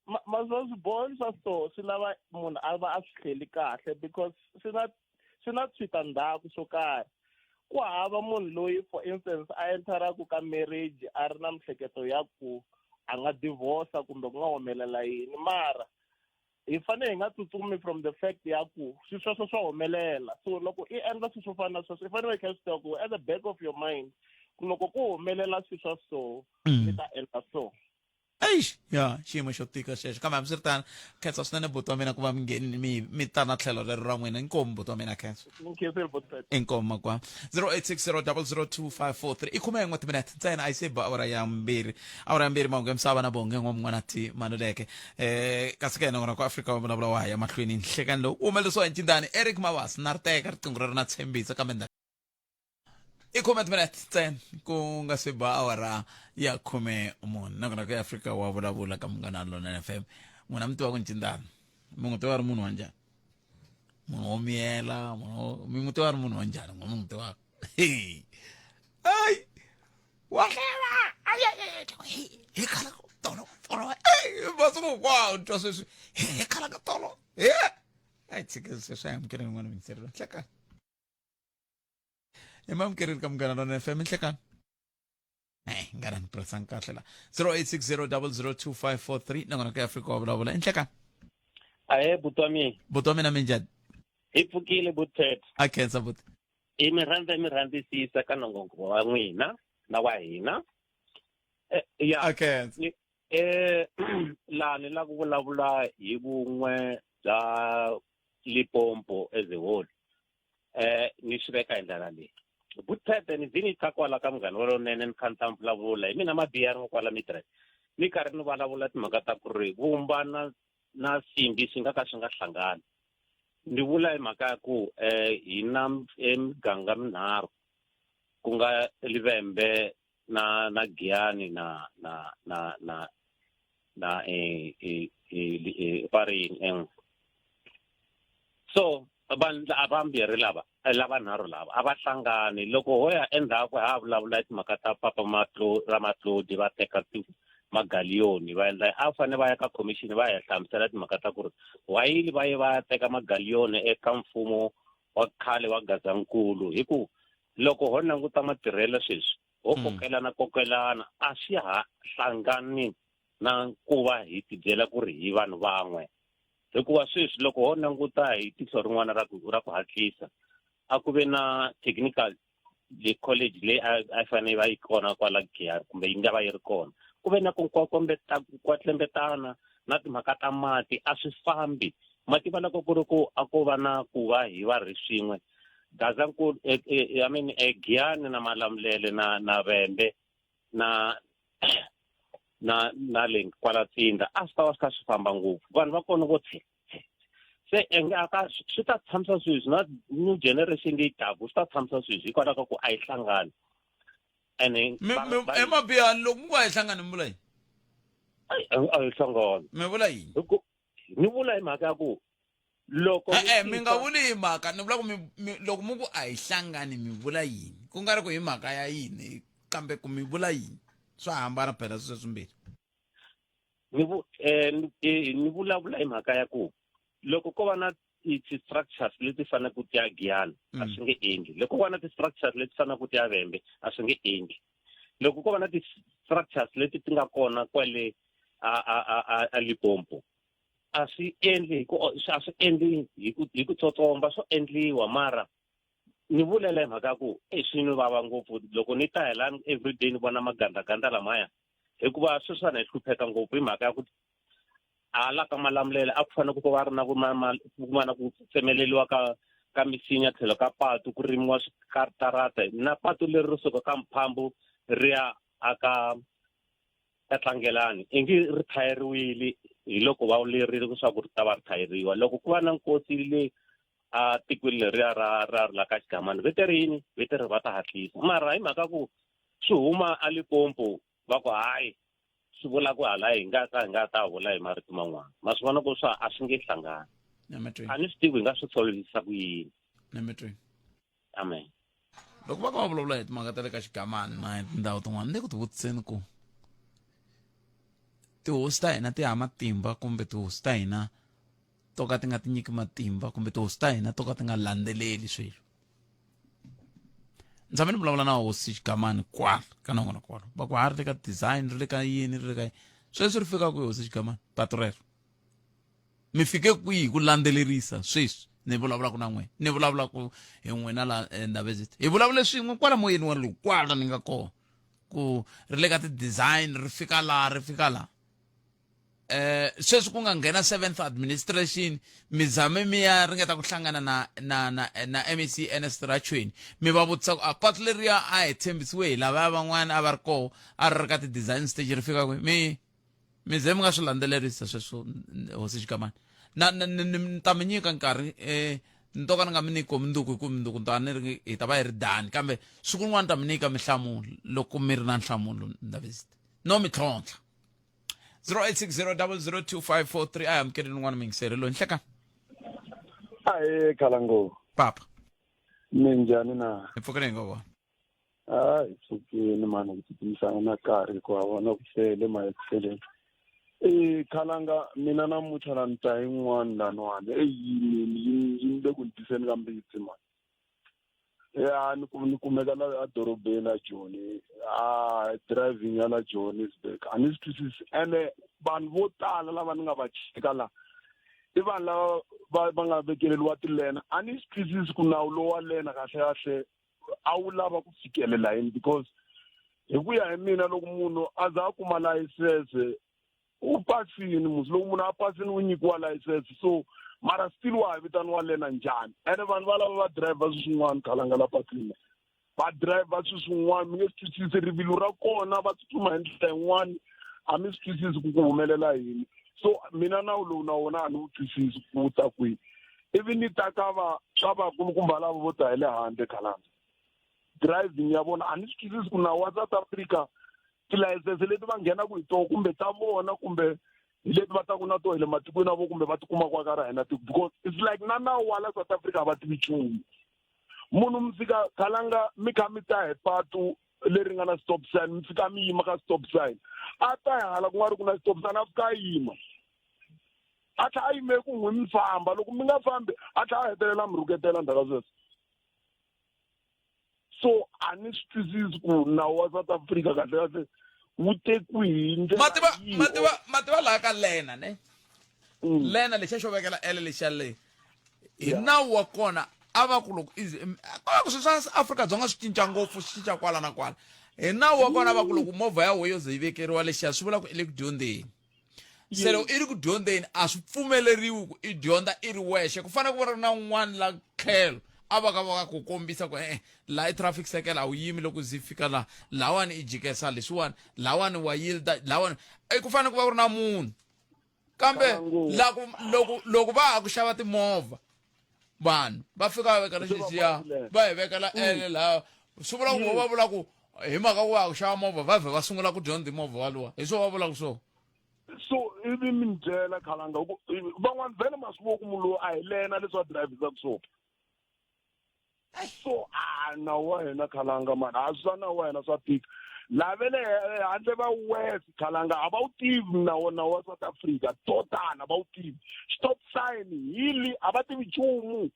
Maswo swiboho swa so swi lava munhu a va a swi hleli kahle because swi na switandzhaku swo karhi. Ku hava munhu loyi for instance a enteraka ka marriage a ri na miehleketo ya ku a nga divorce kumbe ku nga humelela yini, mara hi fanele hi nga tsutsumi from the fact ya ku swilo sweswo swa humelela. So loko i endla swilo swo fana na sweswo i fanele i kha swi tiva ku at the back of your mind ku loko ku humelela swilo swa so ni ta endla so. Eish ya xiyimo xo tika xexo kambe hambiswiritano khensa swinene buti wa mina ku va mi ta na tlhelo rero ra n'wina. Inkomu buti wa mina khensa. Inkomu makwavo 0860002543 i khume n'we timinete ntsena a yi se ba awara ya mbirhi mahungu ya misava na bonge n'wana ti Maluleke kasi ke nongona ku Afrika wa vulavula wa haya mahlweni nhlekani lowu u humelerisiwa hi ncindani Eric Mawasi na riteka riqingho ri ri na tshembisa kambe i khume timinete ntsena ku nga se ba awara ya khume munhu nakona ku Afrika wa vulavula ka Munghana Lonene FM. N'wina mi tiva ku ncindani mi n'wi tiva ri munhu wa njhani, munhu wo miyela, mi n'wi tiva ri munhu wa njhani mi n'wi tivaka ai wa hleva hi khala tolo masiku kwawo twa sweswi hi khala ka tolo ai tshikise swa amukela n'wana mi ntsirilo nhlekani emamukeri ka Munghana Lonene FM nhlekani ngara ni pressang kahle la 0860002543 nakona ka Afrika wa vulavula nhlekani. Buti wa mina mi njhani? Hi pfukile Buti. A khensa buti. I mi rhandzisisa ka nongongo wa n'wina na wa hina. Ya a khensa. Laha ni lava ku vulavula hi vun'we bya Limpopo as a whole. Ni swi veka hi ndlela leyi. Buti ni vini ta kwala ka Munghana Lonene ni kha ni ta vulavula hi mina mabiyari mo kwala mitirhe ni karhi ni vulavula timhaka ta ku ri vumba na simbi swi nga ka swi nga hlangani. Ni vula hi mhaka ya ku hi na miganga minharhu ku nga Livembe na Giyani na Parini. So vanhu vambirhi lavanharhu lava a va hlangani loko ho ya endzhaku ha vulavula timhaka ta Papa Ramatlodi va teka magaliyoni va endla a fanele va ya ka commission va ya hlamusela timhaka ta ku ri wayili va ye va ya teka magaliyoni eka mfumo wa khale wa Gazankulu hi ku loko ho languta matirhelo sweswi ho kokelana a swi ha hlangani na ku va hi tibyela ku ri hi vanhu van'we. Hikuva sweswi loko ho languta hi tihlo rin'wana ra ku hatlisa a ku ve na technical college leyi a fanele va yi kona kwala Giyani kumbe yi nga va yi ri kona ku ve na ku kwatlembetana na timhaka ta mati a swi fambi mati va loko ku ri ku a ko va na ku va hi va ri swin'we Gazankulu I mean Giyani na Malamulele na Vhembe na le kwala Tsinda a swi ta va swi kha swi famba ngopfu vanhu va kona vo se engaka swi ta tshamisa sweswi na new generation leyi taku swi ta tshamisa sweswi hikwalaho ka ku a yi hlangani ene emabiyani loko mi nga yi hlangani mi vula yini a yi hlangani mi vula yini ni vula hi mhaka ya ku loko mi nga vuli hi mhaka ni vula ku loko mi ku a hi hlangani mi vula yini ku nga ri ku hi mhaka ya yini kambe ku mi vula yini swa hambana phela sweswo swimbirhi ni vulavula hi mhaka ya ku loko ko va na ti-structures leti fanele ku ti ya Giyani a swi nge endli loko ko va na ti-structures leti fanele ku ti ya Vhembe a swi nge endli loko ko va na ti-structures leti ti nga kona kwale a Limpopo a swi endli a swi endli hi ku tsotsomba swo endliwa mara ni vulela hi mhaka ku swi ni vava ngopfu loko ni ta helani everyday ni vona magandaganda lamaya hikuva sweswi ni hlupheka ngopfu hi mhaka ya ku hala ka Malamulele a ku fanele ku va ri na ku tsemeleliwa ka misinya tlhelo ka patu ku rimiwa swikaritarata na patu leri ri suka ka Mphambu ri ya aka Tlangelani i ngi ri thayeriwile hi loko va lerile leswaku ri ta va ri thayeriwa loko ku va na nkosi le a tikweni leriya ra la ka Xigamani vete ri va ta hatlisa mara hi mhaka ku swi huma a Limpopo va ku hayi swi vula ku hala hi nga ta vula hi marito man'wana ma swi vona ku a swi nge hlangani a ni swi tivi hi nga swi solvisa ku yini amen loko va ka va vulavula hi timhaka ta le ka Xigamani na tindhawu tin'wana ni ku ti vutiseni ku tihosi ta hina ti ha matimba kumbe tihosi ta hina to ka ti nga ti nyiki matimba kumbe tihosi ta hina to ka ti nga landzeleli swilo ni tshame ni vulavula na hosi Xigamani kwala ka non'wana kwalo va ku ha ri le ka design ri le ka yini ri le ka yini sweswi ri fika ku hosi Xigamani patu rero mi fike kwihi ku landzelerisa sweswi ni vulavulaka na n'wina ni vulavulaka hi n'wina la Ndabezitha hi vulavule swin'we kwala moyeni wa lowu kwala ni nga kona ku ri le ka ti-design ri fika la sweswi ku nga nghena 7th administration mi zame mi ya ringeta ku hlangana na MEC Ernest Rachweni mi va vutisa ku a patu leriya a hi tshembisiwe hi lavaya van'wana a va ri koho a ri ka ti-design stage ri fika kwihi mi ze mi nga swi landzelerisa sweswo hosi Xigamani ni ta mi nyika nkarhi ni to ka ni nga mi nyiki mundzuku hi ku mundzuku hi ta va hi ri dani kambe siku rin'wana ta mi nyika mihlamulo loko mi ri na nhlamulo Ndabezitha no mi tlhontlha 0860002543 I am kidding n'wana mingiseri lo nhleka Khalango papa minjhani na mpfukeni ngova hi pfukini mani ku tsutsumisa na nkarhi ku vona ku hlele mahetelelo Khalanga mina namuntlha la ni ta yin'wana lan'wana yini le ku ni tiseni ka mbitsi mani ni kumeka la adorobeni a Joni driving ya la Johannesburg a ni swi twisisi ene vanhu vo tala lava ni nga va cheka la i vanhu lava va nga vekeleliwa tilena a ni swi twisisi ku nawu lowu wa lena kahle a wu lava ku fikelela yini because hi ku ya hi mina loko munhu a za a kuma layisense u pasini loko munhu a pasini u nyikiwa layisense so mara still wa vitaniwa lena njhani ene vanhu va lava va driver swin'wana Khalanga la patwini va driver swin'wana mi nge swi twisisi rivilo ra kona va tsutsuma hi ndlela yin'wana a mi swi twisisi ku humelela yini so mina nawu lowu na wona a ni wu twisisi ku ta kwihi ivi ni ta ka vakulukumba lava vo ta hi le handle Khalanga driving ya vona a ni swi twisisi ku nawu wa South Africa tilayisense leti va nghenaka hi toho kumbe ta vona kumbe leti va taku na to hi le matikweni avo kumbe va tikuma kwa ka ra hina because it's like na nawu wa la South Africa va tivi nchumu munhu mi fika Khalanga mi kha mi ta hi patu leri nga na stop sign mi fika mi yima ka stop sign a ta hi hala ku nga ri ku na stop sign a fika a yima a tlha a yime ku n'wi mi famba loko mi nga fambi a tlha a hetelela mi rhuketela ndzhaka sweswo so a ni swi twisisi ku nawu wa South Africa kahle wu tekiwi hi mativa laha ka lena ne lena lexa xo vekela ele lexa le hi nawu wa kona a va ku loko swi swa Afrika-Dzonga swi cinca ngopfu swi cinca kwala na kwala hi nawu wa kona va ku loko movha ya wehe yo ze yi vekeriwa lexiya swi vula ku i le ku dyondzeni se loko i ri ku dyondzeni a swi pfumeleriwi ku i dyondza i ri wexe ku fanele ku va ri na un'wana la tlhelo a va ka ku kombisa ku la i traffic circle a wu yimi loko zi fika la lawani i jikesa leswiwani lawani wa yilda lawani ku fanele ku va ku ri na munhu kambe loko va ha ku xava timovha vanhu va fika va veka lexiya va hi vekela la swi vula ku va vula ku hi mhaka ku va ku xava movha va vhe va sungula ku dyondza movha walowa hi swo va vulaka swona so ivi mi ni byela Khalanga van'wana vhele ma swi vona ku munhu loyi a hi lena leswi va dirayivhisaka swona so na wa hina Khalanga mani a swi na wa hina swa tika lavele handle va west Khalanga a va wu tivi na wa South Africa totana a va wu tivi stop sign hili a va tivi nchumu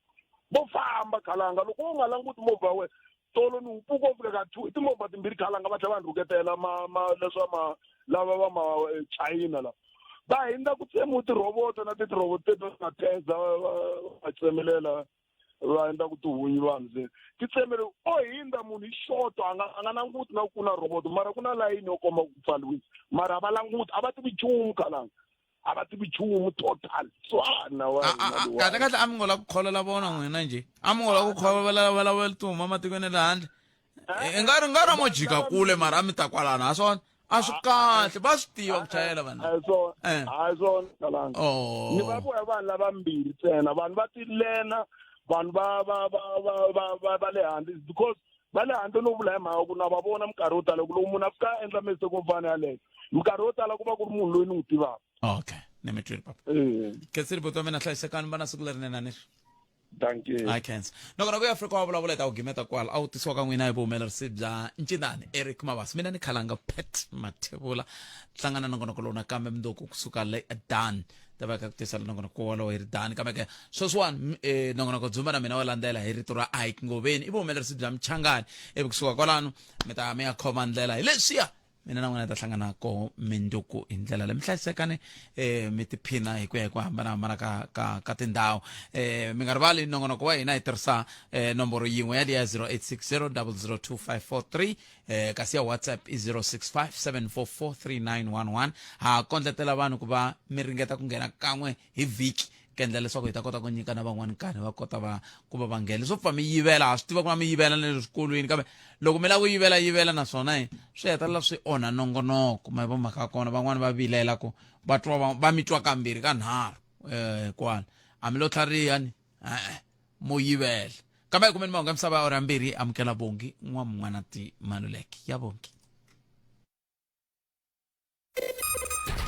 vo famba Khalanga loko u nga languti movha wa wena tolo ni upuko fika ka 2 timovha timbirhi Khalanga va tlhela va rhuketela leswa lava va ma China la va hindza ku tsemu tiroboto na tiroboto to na teza va tsemelela va endla ku tihunyi vanhu se ti tsemele o hindza munhu hi xoto a nga languti na ku na roboto mara ku na layini yo komba ku pfaliwile mara a va languti a va tivi nchumu Khalanga a va tivi nchumu total so kahle a mi ngo la ku kholela vona n'wina njhe a mi ngo la ku kholela tuma matikweni le handle i nga ri mo jika kule mara a mi ta kwalana a swona a swi kahle va swi tiva ku chayela vanhu a swona Khalanga ni va vuya vanhu lavambirhi ntsena vanhu va ti lena vanhu va le handle because va le handle no vula hi mhaka ku na va vona minkarhi yo tala ku loko munhu a fika a endla mistake wo fana yaleyo minkarhi yo tala ku va ku ri munhu loyi ni n'wi tivaka okay ni mi twile papa ketsiri boto mina hlayisekani vana siku lerinene ni thank you I can't noko ya Afrika wa vulavula ta ku gimeta kwala a wu tisiwa ka n'wina hi vuhumelerisi bya Ncindani Eric Mabasa mina ni Khalanga Pet Mathebula hlangana nongonoko lona kambe mndoko kusuka le Dan tava ka kutisa nongonoko walo hi Dan kambe ke sweswiwani nongonoko dzumba na mina wa landzela hi rito ra Ike Ngoveni i vuhumelerisi bya Mchangani kusuka kwalano mi ta mi ya khoma ndlela hi leswiya mina na n'wina ta hlangana ko mindoko hi ndlela le mi hlayisekane mi tiphina hi ku ya hi ku hambanahambana ka tindhawu mi nga rivali nongonoko wa hina hi tirhisa nomboro yin'we ya 0860002543 kasi ya WhatsApp i 0657443911 ha kondletela vanhu ku va mi ringeta ku nghena kan'we hi vhiki kendla leswaku hi ta kota ku nyika na van'wana nkarhi va kota ku va va nghena leswo pfa mi yivela ha swi tiva ku va mi yivela na le swikolweni kambe loko mi lava ku yivela naswona swi hetelela swi onha nongonoko ma vo mhaka kona van'wana va vilela ku va mi twa kambirhi ka nharhu kwana a mi lo tlhariha ni mo yivela kambe hi kumeni mahungu ya misava ya ora mbirhi amukela bongi n'wam'wanati Maluleke ya bongi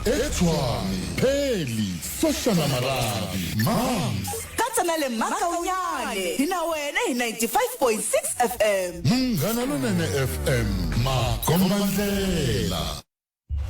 Etshwane, Pheli, Soshana Marabi, Mams. Katsana le Makaunyane. Hina wena hi 95.6 FM. Munghana Lonene FM. Makombandlela.